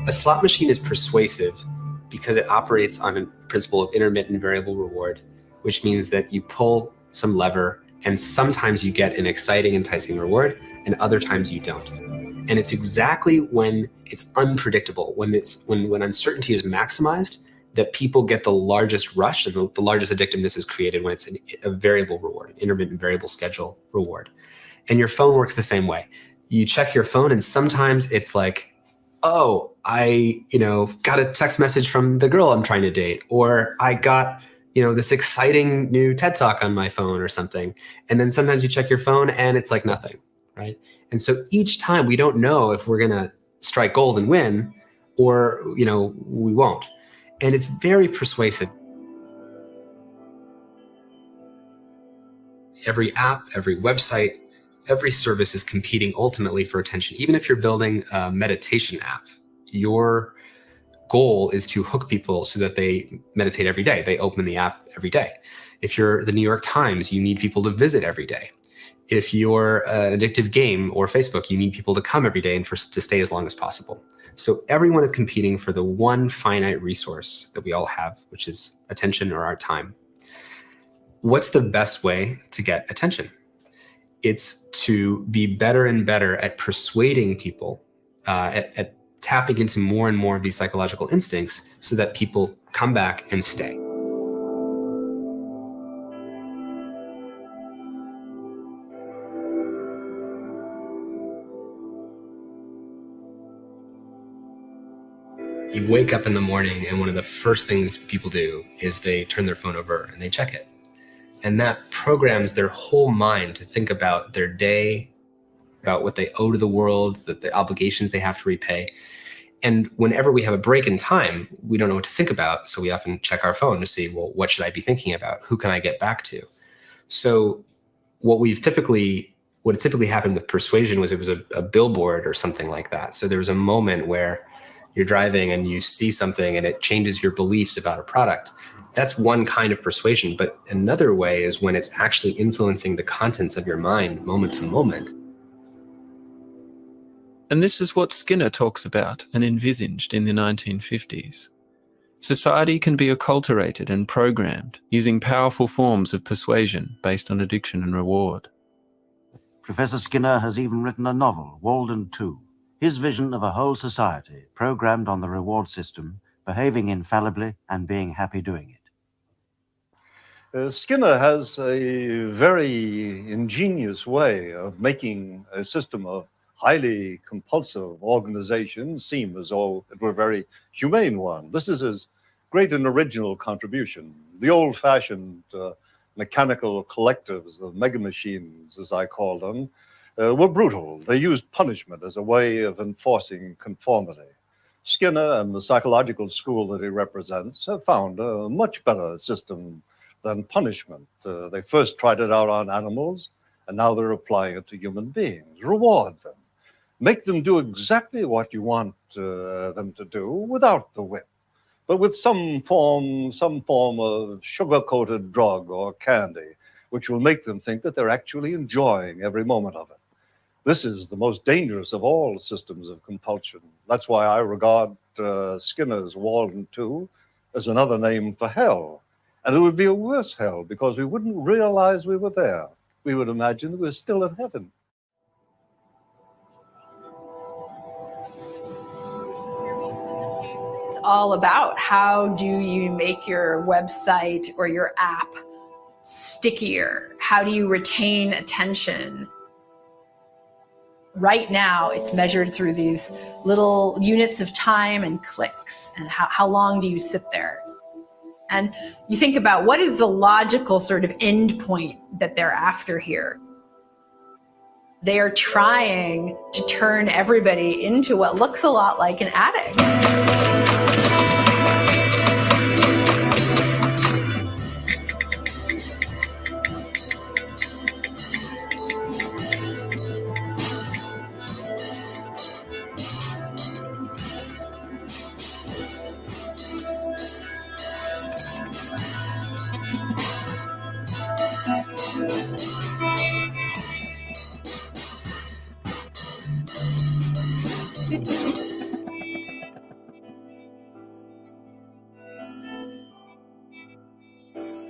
Speaker 27: A slot machine is persuasive because it operates on a principle of intermittent variable reward, which means that you pull some lever and sometimes you get an exciting, enticing reward, and other times you don't. And it's exactly when it's unpredictable, when uncertainty is maximized, that people get the largest rush and the largest addictiveness is created when it's a variable reward, an intermittent variable schedule reward. And your phone works the same way. You check your phone and sometimes it's like, oh, I, got a text message from the girl I'm trying to date, or I got, this exciting new TED Talk on my phone or something. And then sometimes you check your phone and it's like nothing, right? And so each time we don't know if we're going to strike gold and win, or, we won't. And it's very persuasive. Every app, every website, every service is competing ultimately for attention. Even if you're building a meditation app, your goal is to hook people so that they meditate every day. They open the app every day. If you're the New York Times, you need people to visit every day. If you're an addictive game or Facebook, you need people to come every day and to stay as long as possible. So everyone is competing for the one finite resource that we all have, which is attention or our time. What's the best way to get attention? It's to be better and better at persuading people, at tapping into more and more of these psychological instincts so that people come back and stay. You wake up in the morning and one of the first things people do is they turn their phone over and they check it. And that programs their whole mind to think about their day, about what they owe to the world, the obligations they have to repay. And whenever we have a break in time, we don't know what to think about. So we often check our phone to see, well, what should I be thinking about? Who can I get back to? So what typically happened with persuasion was it was a billboard or something like that. So there was a moment where you're driving and you see something and it changes your beliefs about a product. That's one kind of persuasion, but another way is when it's actually influencing the contents of your mind moment to moment.
Speaker 5: And this is what Skinner talks about and envisaged in the 1950s. Society can be acculturated and programmed using powerful forms of persuasion based on addiction and reward.
Speaker 2: Professor Skinner has even written a novel, Walden 2, his vision of a whole society programmed on the reward system, behaving infallibly and being happy doing it.
Speaker 26: Skinner has a very ingenious way of making a system of highly compulsive organizations seem as though it were a very humane one. This is his great and original contribution. The old-fashioned mechanical collectives, the mega machines, as I call them, were brutal. They used punishment as a way of enforcing conformity. Skinner and the psychological school that he represents have found a much better system than punishment. They first tried it out on animals, and now they're applying it to human beings. Reward them. Make them do exactly what you want them to do without the whip, but with some form of sugar-coated drug or candy, which will make them think that they're actually enjoying every moment of it. This is the most dangerous of all systems of compulsion. That's why I regard Skinner's Walden 2 as another name for hell. And it would be a worse hell because we wouldn't realize we were there. We would imagine we were still in heaven.
Speaker 3: It's all about how do you make your website or your app stickier? How do you retain attention? Right now, it's measured through these little units of time and clicks. And how long do you sit there? And you think about what is the logical sort of end point that they're after here. They are trying to turn everybody into what looks a lot like an addict.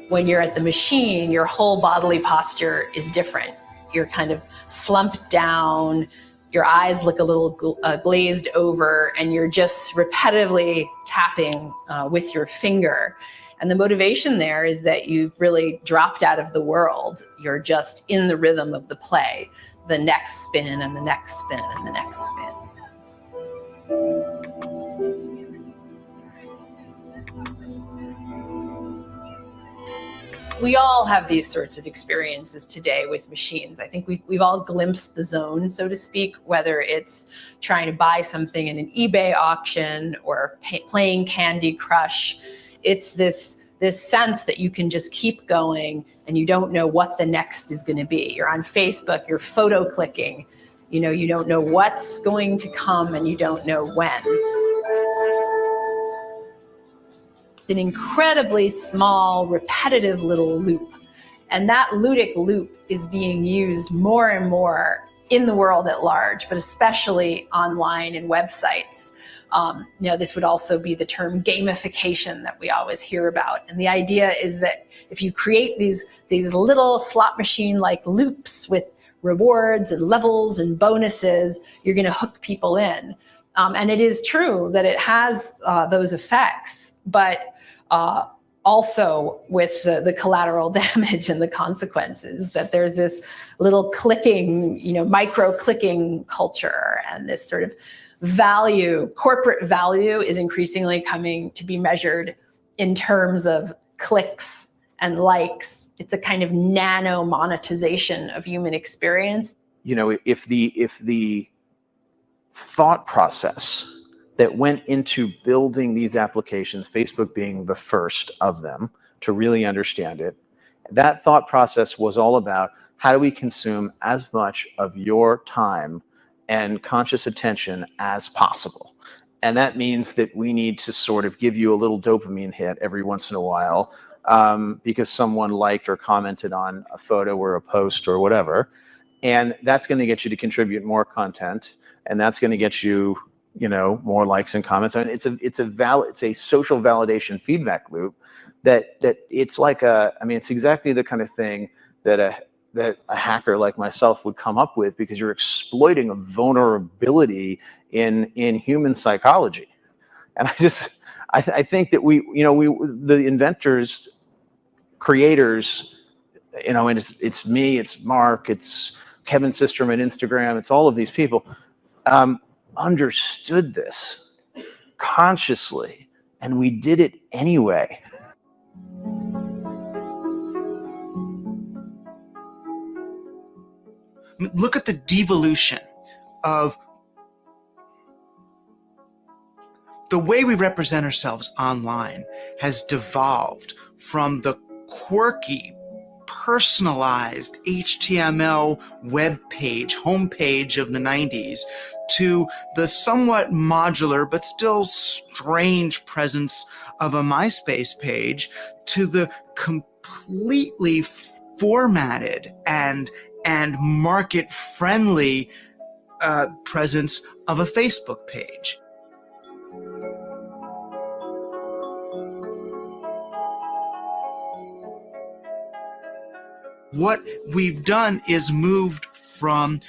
Speaker 3: When you're at the machine, your whole bodily posture is different. You're kind of slumped down, your eyes look a little glazed over, and you're just repetitively tapping with your finger. And the motivation there is that you've really dropped out of the world. You're just in the rhythm of the play, the next spin and the next spin and the next spin. We all have these sorts of experiences today with machines. I think we've all glimpsed the zone, so to speak, whether it's trying to buy something in an eBay auction or playing Candy Crush. It's this sense that you can just keep going and you don't know what the next is going to be. You're on Facebook, you're photo clicking, you don't know what's going to come and you don't know when. An incredibly small, repetitive little loop. And that ludic loop is being used more and more in the world at large, but especially online and websites. This would also be the term gamification that we always hear about. And the idea is that if you create these little slot machine-like loops with rewards and levels and bonuses, you're going to hook people in. And it is true that it has those effects, but also with the collateral damage and the consequences, that there's this little clicking, micro clicking culture, and this sort of corporate value is increasingly coming to be measured in terms of clicks and likes. It's a kind of nano monetization of human experience.
Speaker 4: If the thought process that went into building these applications, Facebook being the first of them to really understand it, that thought process was all about how do we consume as much of your time and conscious attention as possible. And that means that we need to sort of give you a little dopamine hit every once in a while because someone liked or commented on a photo or a post or whatever. And that's going to get you to contribute more content, and that's going to get you more likes and comments. And it's a social validation feedback loop that it's like it's exactly the kind of thing that a hacker like myself would come up with, because you're exploiting a vulnerability in human psychology. And I think that the inventors, creators, and it's me, it's Mark, it's Kevin Systrom at Instagram, it's all of these people, understood this consciously, and we did it anyway.
Speaker 6: Look at the devolution of the way we represent ourselves online has devolved from the quirky, personalized HTML web page, homepage of the 90s, to the somewhat modular but still strange presence of a MySpace page, to the completely formatted and market-friendly presence of a Facebook page. What we've done is moved from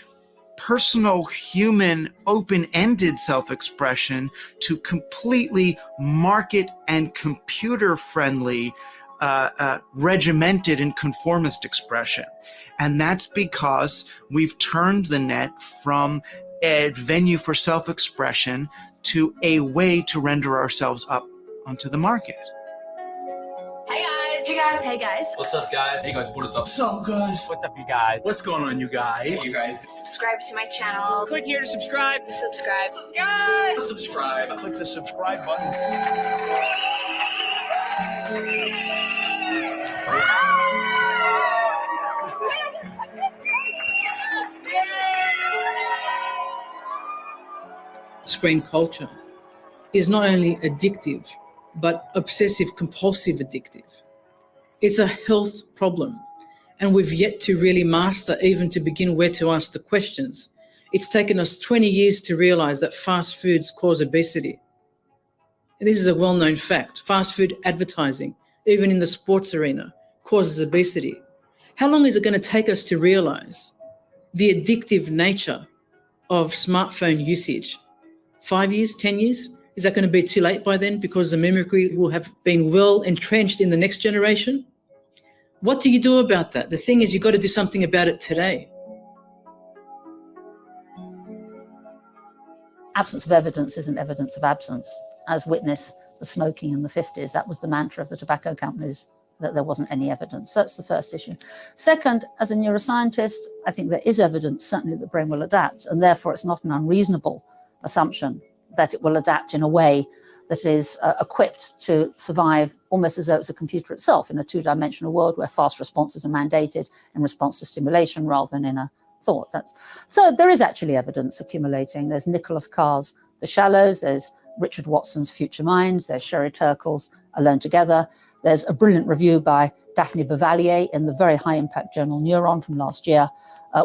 Speaker 6: personal, human, open-ended self-expression to completely market and computer-friendly, regimented and conformist expression. And that's because we've turned the net from a venue for self-expression to a way to render ourselves up onto the market.
Speaker 8: Hey guys! Hey guys! Hey guys!
Speaker 12: What's up, guys? Hey guys, what is up?
Speaker 6: What's up, guys?
Speaker 12: What's up, you guys? What's going on, you guys? Hey, you guys.
Speaker 8: Subscribe to my channel.
Speaker 12: Click here to subscribe.
Speaker 8: Subscribe. Subscribe!
Speaker 6: Subscribe. Click the subscribe button.
Speaker 16: Screen culture is not only addictive, but obsessive compulsive addictive. It's a health problem, and we've yet to really master even to begin where to ask the questions. It's taken us 20 years to realize that fast foods cause obesity. And this is a well-known fact. Fast food advertising, even in the sports arena, causes obesity. How long is it going to take us to realize the addictive nature of smartphone usage? 5 years, 10 years? Is that going to be too late by then because the mimicry will have been well entrenched in the next generation? What do you do about that? The thing is, you've got to do something about it today.
Speaker 1: absence of evidence isn't evidence of absence, as witness the smoking in the 50s. That was the mantra of the tobacco companies, that there wasn't any evidence. So that's the first issue. Second, as a neuroscientist, I think there is evidence, certainly, that the brain will adapt, and therefore it's not an unreasonable assumption that it will adapt in a way that is equipped to survive almost as though it's a computer itself in a two-dimensional world where fast responses are mandated in response to stimulation rather than in a thought. So there is actually evidence accumulating. There's Nicholas Carr's The Shallows, there's Richard Watson's Future Minds, there's Sherry Turkle's Alone Together. There's a brilliant review by Daphne Bavelier in the very high-impact journal Neuron from last year,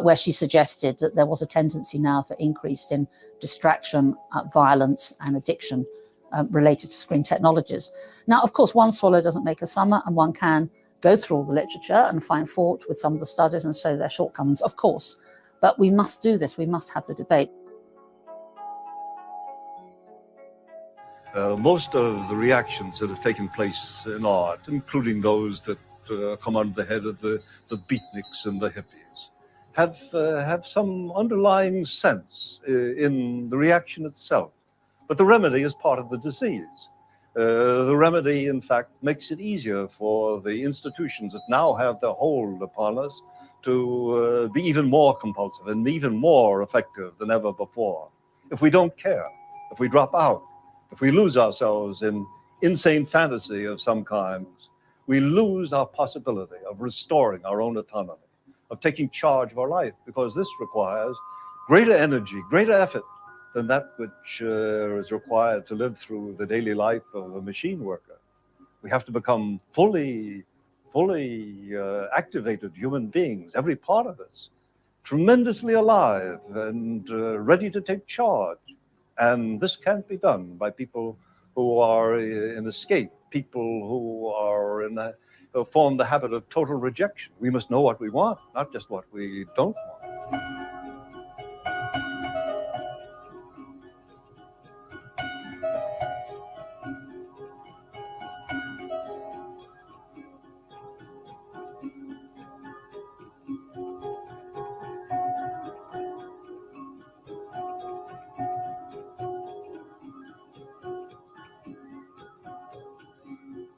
Speaker 1: where she suggested that there was a tendency now for increase in distraction, violence, and addiction related to screen technologies. Now, of course, one swallow doesn't make a summer, and one can go through all the literature and find fault with some of the studies and show their shortcomings, of course. But we must do this. We must have the debate.
Speaker 7: Most of the reactions that have taken place in art, including those that come under the head of the beatniks and the hippies, have some underlying sense in the reaction itself. But the remedy is part of the disease. The remedy, in fact, makes it easier for the institutions that now have their hold upon us to be even more compulsive and even more effective than ever before. If we don't care, if we drop out, if we lose ourselves in insane fantasy of some kinds, we lose our possibility of restoring our own autonomy, of taking charge of our life, because this requires greater energy, greater effort than that which is required to live through the daily life of a machine worker. We have to become fully activated human beings, every part of us, tremendously alive and ready to take charge. And this can't be done by people who are in escape, people who are who form the habit of total rejection. We must know what we want, not just what we don't want.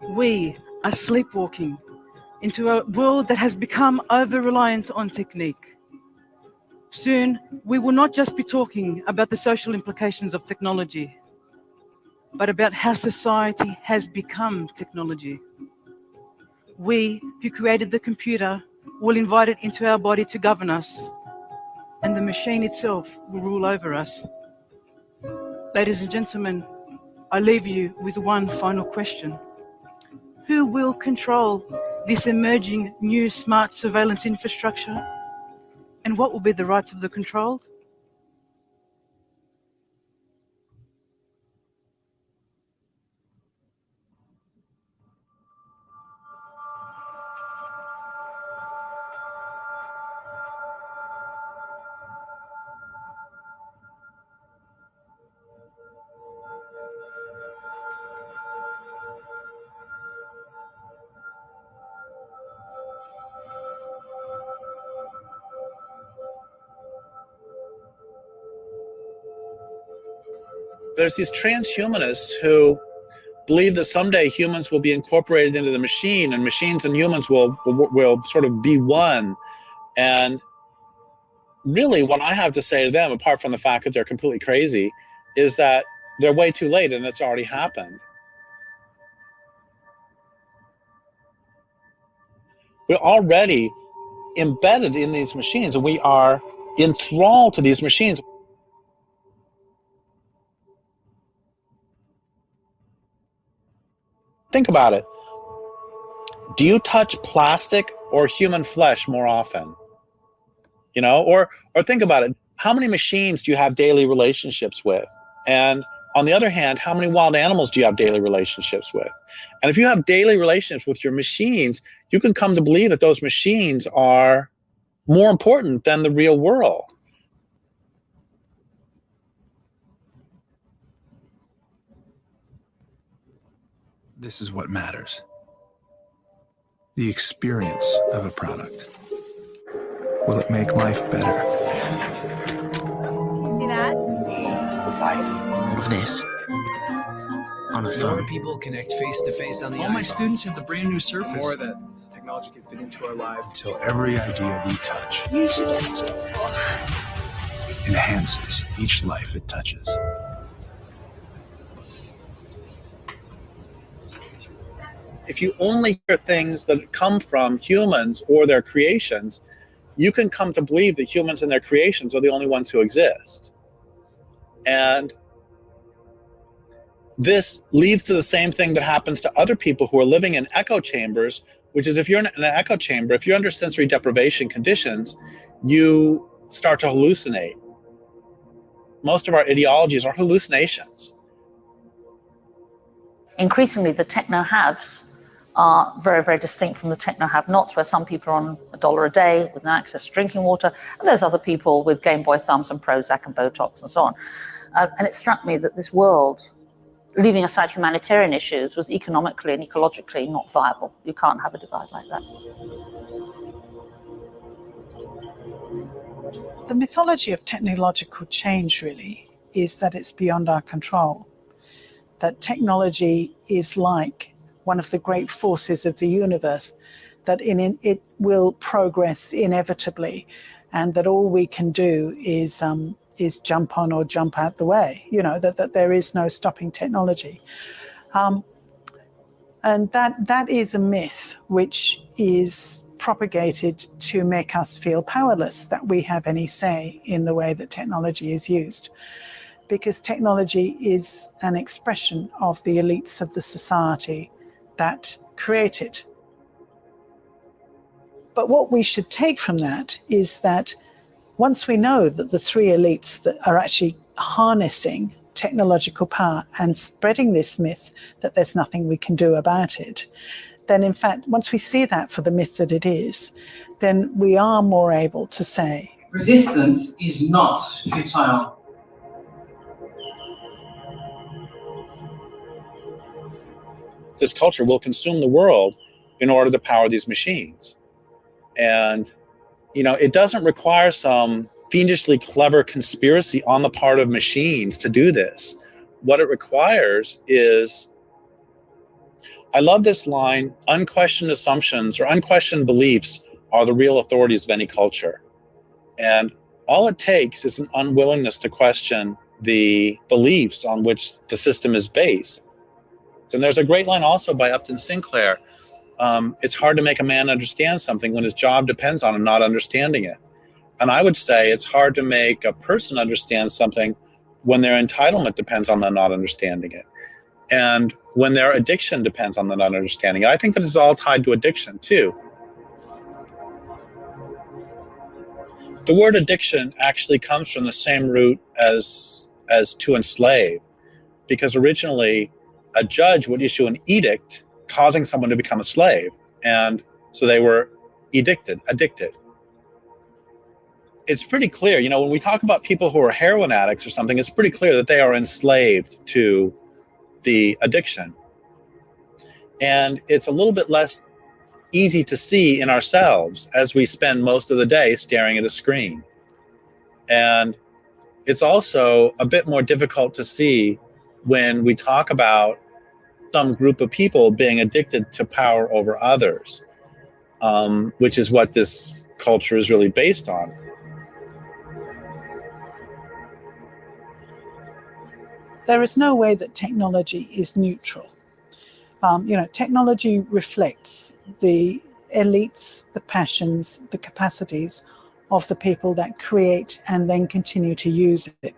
Speaker 11: We are sleepwalking into a world that has become over-reliant on technique. Soon, we will not just be talking about the social implications of technology, but about how society has become technology. We, who created the computer, will invite it into our body to govern us, and the machine itself will rule over us. Ladies and gentlemen, I leave you with one final question. Who will control this emerging new smart surveillance infrastructure? And what will be the rights of the controlled?
Speaker 4: There's these transhumanists who believe that someday humans will be incorporated into the machine, and machines and humans will sort of be one. And really what I have to say to them, apart from the fact that they're completely crazy, is that they're way too late and it's already happened. We're already embedded in these machines, and we are enthralled to these machines. Think about it. Do you touch plastic or human flesh more often? You know, or think about it. How many machines do you have daily relationships with? And on the other hand, how many wild animals do you have daily relationships with? And if you have daily relationships with your machines, you can come to believe that those machines are more important than the real world.
Speaker 14: This is what matters. The experience of a product. Will it make life better?
Speaker 8: You see that?
Speaker 9: life. All of this on a phone.
Speaker 14: More people connect face to face on the
Speaker 12: All my students have the brand new Surface.
Speaker 14: More that technology can fit into our lives until every idea we touch
Speaker 8: You should get useful.
Speaker 14: enhances each life it touches.
Speaker 4: If you only hear things that come from humans or their creations, you can come to believe that humans and their creations are the only ones who exist. And this leads to the same thing that happens to other people who are living in echo chambers, which is if you're in an echo chamber, if you're under sensory deprivation conditions, you start to hallucinate. Most of our ideologies are hallucinations.
Speaker 1: Increasingly, the techno-haves are very, very distinct from the techno-have-nots, where some people are on $1 a day with no access to drinking water, and there's other people with Game Boy thumbs and Prozac and Botox and so on. And it struck me that this world, leaving aside humanitarian issues, was economically and ecologically not viable. You can't have a divide like that.
Speaker 20: The mythology of technological change really is that it's beyond our control, that technology is like one of the great forces of the universe, that it will progress inevitably, and that all we can do is jump on or jump out the way, that there is no stopping technology. And that is a myth which is propagated to make us feel powerless, that we have any say in the way that technology is used. Because technology is an expression of the elites of the society that create it. But what we should take from that is that once we know that the three elites that are actually harnessing technological power and spreading this myth that there's nothing we can do about it, then in fact, once we see that for the myth that it is, then we are more able to say,
Speaker 10: resistance is not futile.
Speaker 4: This culture will consume the world in order to power these machines. And, it doesn't require some fiendishly clever conspiracy on the part of machines to do this. What it requires is, I love this line, unquestioned assumptions or unquestioned beliefs are the real authorities of any culture. And all it takes is an unwillingness to question the beliefs on which the system is based. And there's a great line also by Upton Sinclair. It's hard to make a man understand something when his job depends on him not understanding it. And I would say it's hard to make a person understand something when their entitlement depends on them not understanding it. And when their addiction depends on them not understanding it. I think that it's all tied to addiction too. The word addiction actually comes from the same root as to enslave, because originally a judge would issue an edict causing someone to become a slave. And so they were addicted. It's pretty clear, when we talk about people who are heroin addicts or something, it's pretty clear that they are enslaved to the addiction. And it's a little bit less easy to see in ourselves as we spend most of the day staring at a screen. And it's also a bit more difficult to see when we talk about some group of people being addicted to power over others, which is what this culture is really based on.
Speaker 20: There is no way that technology is neutral. Technology reflects the elites, the passions, the capacities of the people that create and then continue to use it.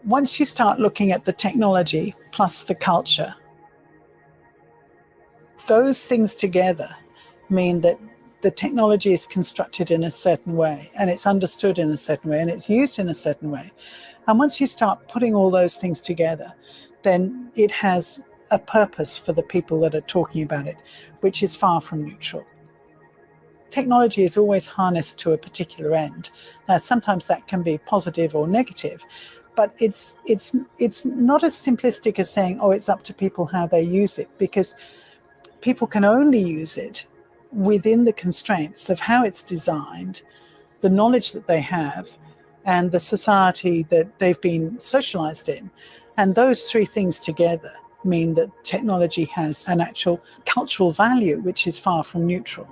Speaker 20: Once you start looking at the technology plus the culture, those things together mean that the technology is constructed in a certain way, and it's understood in a certain way, and it's used in a certain way. And once you start putting all those things together, then it has a purpose for the people that are talking about it, which is far from neutral. Technology is always harnessed to a particular end. Now, sometimes that can be positive or negative, but it's not as simplistic as saying, oh, it's up to people how they use it, because people can only use it within the constraints of how it's designed, the knowledge that they have, and the society that they've been socialized in. And those three things together mean that technology has an actual cultural value, which is far from neutral.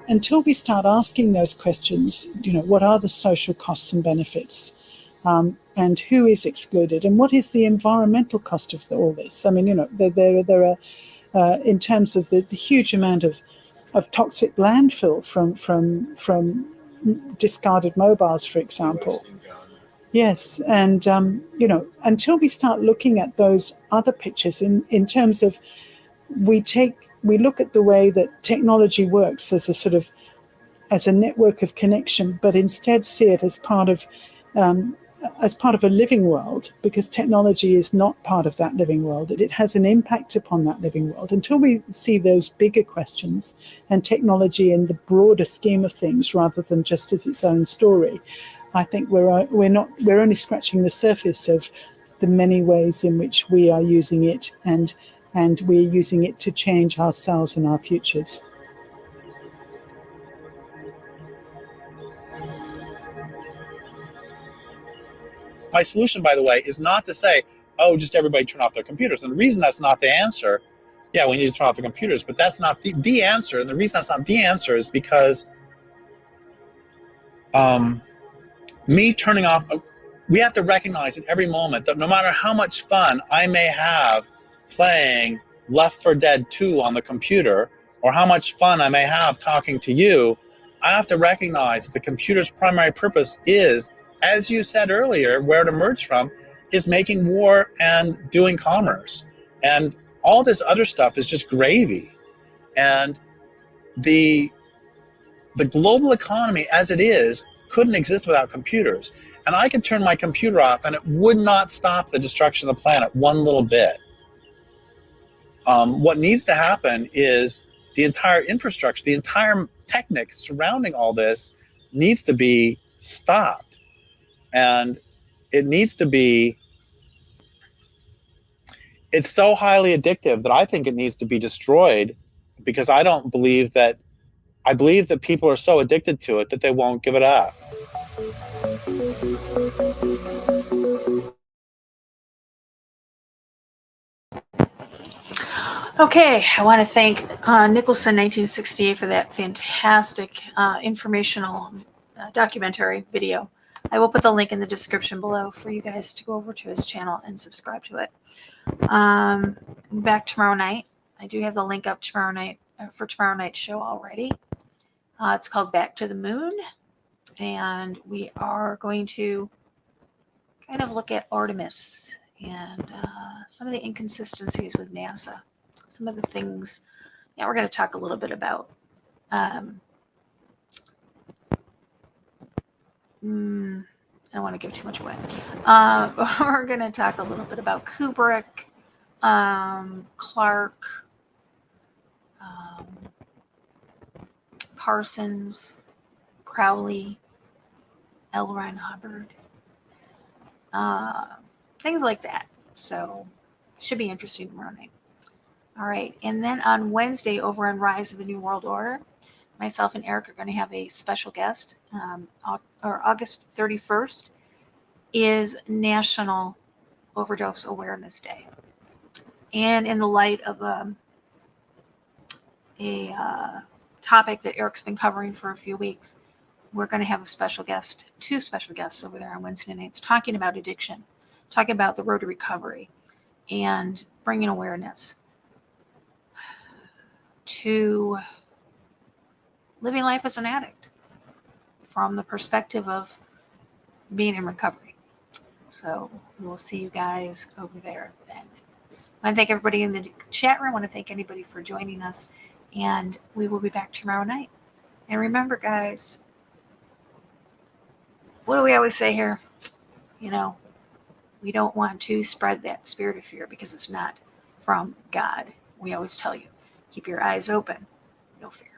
Speaker 20: Until we start asking those questions, what are the social costs and benefits? And who is excluded? And what is the environmental cost of all this? I mean, there are, in terms of the huge amount of toxic landfill from discarded mobiles, for example. Yes, and, until we start looking at those other pictures in terms of we look at the way that technology works as a network of connection, but instead see it as part of a living world, because technology is not part of that living world. It has an impact upon that living world. Until we see those bigger questions and technology in the broader scheme of things rather than just as its own story, I think we're only scratching the surface of the many ways in which we are using it, and we're using it to change ourselves and our futures.
Speaker 4: My solution, by the way, is not to say, oh, just everybody turn off their computers. And the reason that's not the answer, yeah, we need to turn off the computers, but that's not the answer. And the reason that's not the answer is because me turning off, we have to recognize at every moment that no matter how much fun I may have playing Left 4 Dead 2 on the computer, or how much fun I may have talking to you, I have to recognize that the computer's primary purpose is, as you said earlier, where it emerged from, is making war and doing commerce. And all this other stuff is just gravy. And the global economy as it is couldn't exist without computers. And I could turn my computer off and it would not stop the destruction of the planet one little bit. What needs to happen is the entire infrastructure, the entire technique surrounding all this needs to be stopped. And it needs to be, it's so highly addictive that I think it needs to be destroyed, because I believe that people are so addicted to it that they won't give it up.
Speaker 13: Okay, I want to thank Nicholson 1968 for that fantastic informational documentary video. I will put the link in the description below for you guys to go over to his channel and subscribe to it. Back tomorrow night. I do have the link up tomorrow night for tomorrow night's show already. It's called Back to the Moon, and we are going to kind of look at Artemis and some of the inconsistencies with NASA. Some of the things, we're going to talk a little bit about. I don't want to give too much away. We're going to talk a little bit about Kubrick, Clark, Parsons, Crowley, L. Ron Hubbard, things like that. So, should be interesting tomorrow night. All right, and then on Wednesday over on Rise of the New World Order, myself and Eric are going to have a special guest. August 31st is National Overdose Awareness Day. And in the light of a topic that Eric's been covering for a few weeks, we're going to have two special guests over there on Wednesday nights talking about addiction, talking about the road to recovery, and bringing awareness to living life as an addict from the perspective of being in recovery. So we'll see you guys over there then. I want to thank everybody in the chat room. I want to thank anybody for joining us. And we will be back tomorrow night. And remember, guys, what do we always say here? We don't want to spread that spirit of fear because it's not from God. We always tell you, keep your eyes open, no fear.